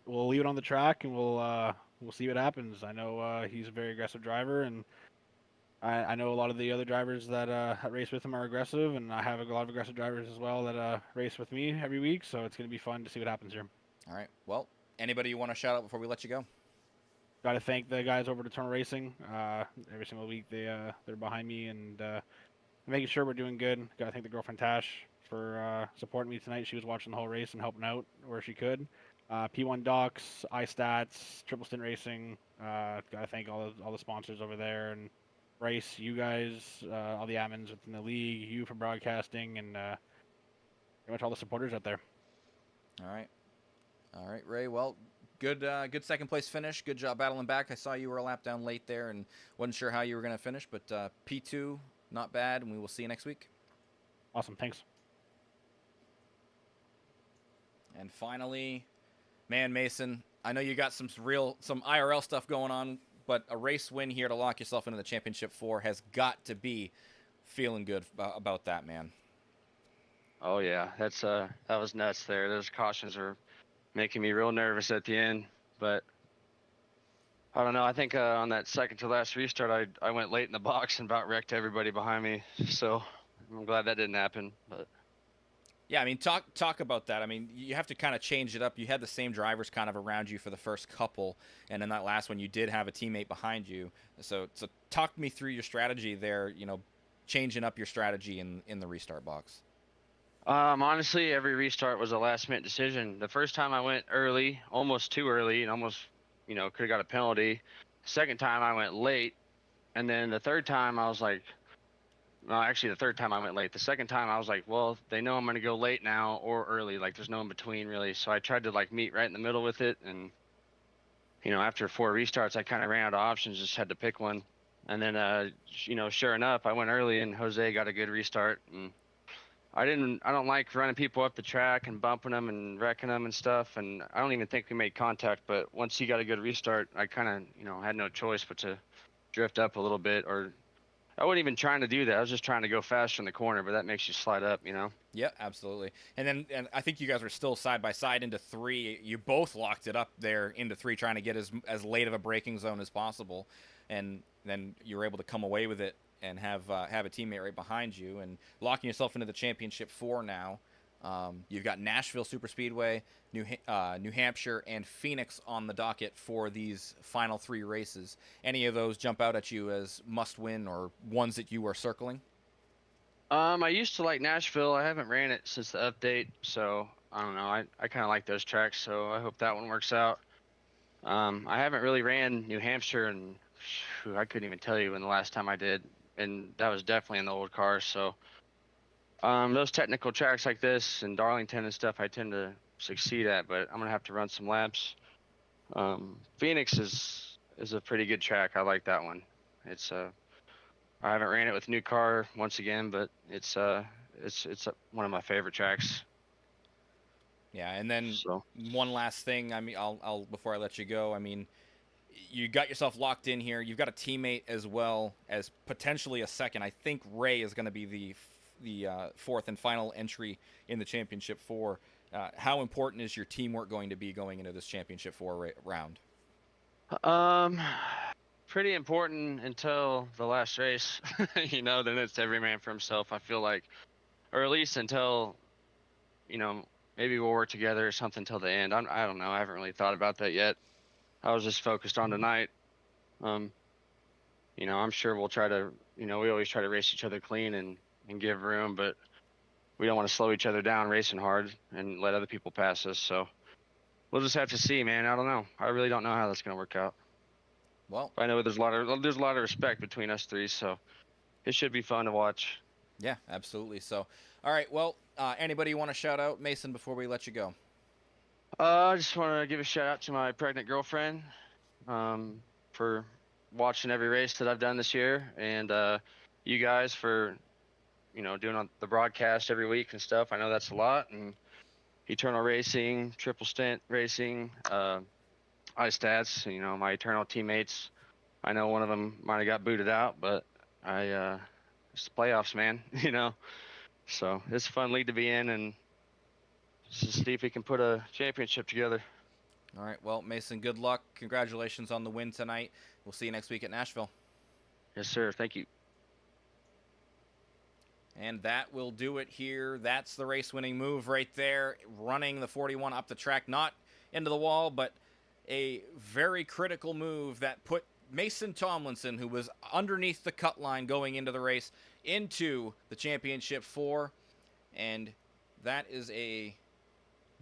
We'll leave it on the track, and we'll see what happens. I know he's a very aggressive driver, and I know a lot of the other drivers that race with him are aggressive, and I have a lot of aggressive drivers as well that race with me every week. So it's going to be fun to see what happens here. All right. Well, anybody you want to shout out before we let you go? Got to thank the guys over at Eternal Racing. Every single week they're behind me and making sure we're doing good. Got to thank the girlfriend Tash for supporting me tonight. She was watching the whole race and helping out where she could. P1 Docs, iStats, Triple Stint Racing. Got to thank all the sponsors over there, and Bryce, you guys, all the admins within the league, you for broadcasting, and pretty much all the supporters out there. All right, Ray. Well, good second place finish. Good job battling back. I saw you were a lap down late there and wasn't sure how you were going to finish, but P2, not bad, and we will see you next week. Awesome, thanks. And finally, man, Mason, I know you got some IRL stuff going on, but a race win here to lock yourself into the Championship 4 has got to be feeling good about that, man. Oh yeah, that was nuts there. Those cautions were making me real nervous at the end, but I don't know. I think on that second to last restart, I went late in the box and about wrecked everybody behind me. So I'm glad that didn't happen. But yeah, I mean, talk about that. I mean, you have to kind of change it up. You had the same drivers kind of around you for the first couple, and in that last one, you did have a teammate behind you. So talk me through your strategy there. You know, changing up your strategy in the restart box. Honestly, every restart was a last-minute decision. The first time I went early, almost too early, and almost, could have got a penalty. Second time I went late, and then the third time I was like, well, actually the third time I went late. The second time I was like, well, they know I'm going to go late now or early. Like, there's no in between really. So I tried to meet right in the middle with it, and after 4 restarts, I kind of ran out of options, just had to pick one. And then, sure enough, I went early, and Jose got a good restart, and I don't like running people up the track and bumping them and wrecking them and stuff, and I don't even think we made contact, but once he got a good restart, I kind of, had no choice but to drift up a little bit, or I wasn't even trying to do that. I was just trying to go faster in the corner, but that makes you slide up, Yeah, absolutely. And I think you guys were still side by side into 3. You both locked it up there into 3, trying to get as late of a braking zone as possible, and then you were able to come away with it and have a teammate right behind you and locking yourself into the Championship 4 now. You've got Nashville Super Speedway, New Hampshire, and Phoenix on the docket for these final 3 races. Any of those jump out at you as must-win or ones that you are circling? I used to like Nashville. I haven't ran it since the update, so I don't know. I kind of like those tracks, so I hope that one works out. I haven't really ran New Hampshire, and I couldn't even tell you when the last time I did, and that was definitely in the old car, so those technical tracks like this and Darlington and stuff I tend to succeed at, but I'm gonna have to run some laps. Phoenix is a pretty good track. I like that one. It's I haven't ran it with a new car once again, but it's one of my favorite tracks. Yeah, and then one last thing. I mean, I'll before I let you go. I mean, you got yourself locked in here. You've got a teammate as well as potentially a second. I think Ray is going to be the 4th and final entry in the Championship 4. How important is your teamwork going to be going into this Championship 4 round? Pretty important until the last race. Then it's every man for himself, I feel like, or at least until, maybe we'll work together or something till the end. I don't know. I haven't really thought about that yet. I was just focused on tonight. I'm sure we'll try to, we always try to race each other clean and give room, but we don't want to slow each other down racing hard and let other people pass us. So we'll just have to see, man. I don't know. I really don't know how that's going to work out. Well, I know there's a lot of respect between us 3, so it should be fun to watch. Yeah, absolutely. So, all right. Well, anybody you want to shout out, Mason, before we let you go? I just want to give a shout out to my pregnant girlfriend for watching every race that I've done this year, and you guys for doing on the broadcast every week and stuff. I know that's a lot. And Eternal Racing, Triple Stint Racing, iStats, my Eternal teammates. I know one of them might have got booted out, but it's the playoffs, man, So it's a fun league to be in, and just see if we can put a championship together. All right, well, Mason, good luck. Congratulations on the win tonight. We'll see you next week at Nashville. Yes, sir. Thank you. And that will do it here. That's the race-winning move right there, running the 41 up the track, not into the wall, but a very critical move that put Mason Tomlinson, who was underneath the cut line going into the race, into the championship 4. And that is a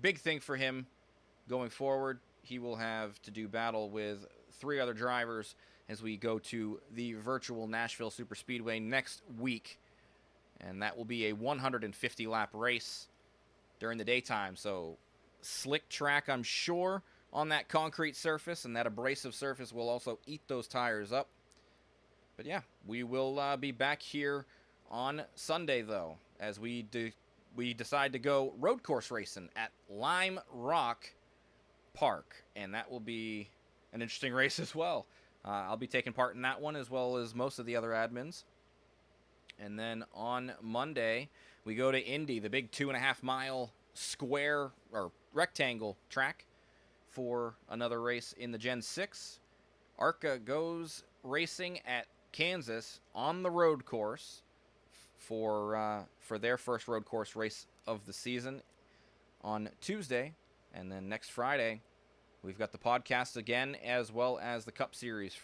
big thing for him going forward. He will have to do battle with 3 other drivers as we go to the virtual Nashville Superspeedway next week. And that will be a 150-lap race during the daytime. So slick track, I'm sure, on that concrete surface, and that abrasive surface will also eat those tires up. But yeah, we will be back here on Sunday, though, as we decide to go road course racing at Lime Rock Park. And that will be an interesting race as well. I'll be taking part in that one as well as most of the other admins. And then on Monday, we go to Indy, the big 2.5-mile square or rectangle track for another race in the Gen 6. ARCA goes racing at Kansas on the road course for their first road course race of the season on Tuesday. And then next Friday, we've got the podcast again, as well as the Cup Series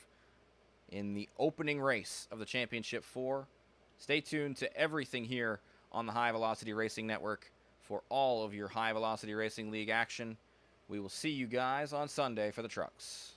in the opening race of the Championship 4. Stay tuned to everything here on the High Velocity Racing Network for all of your High Velocity Racing League action. We will see you guys on Sunday for the trucks.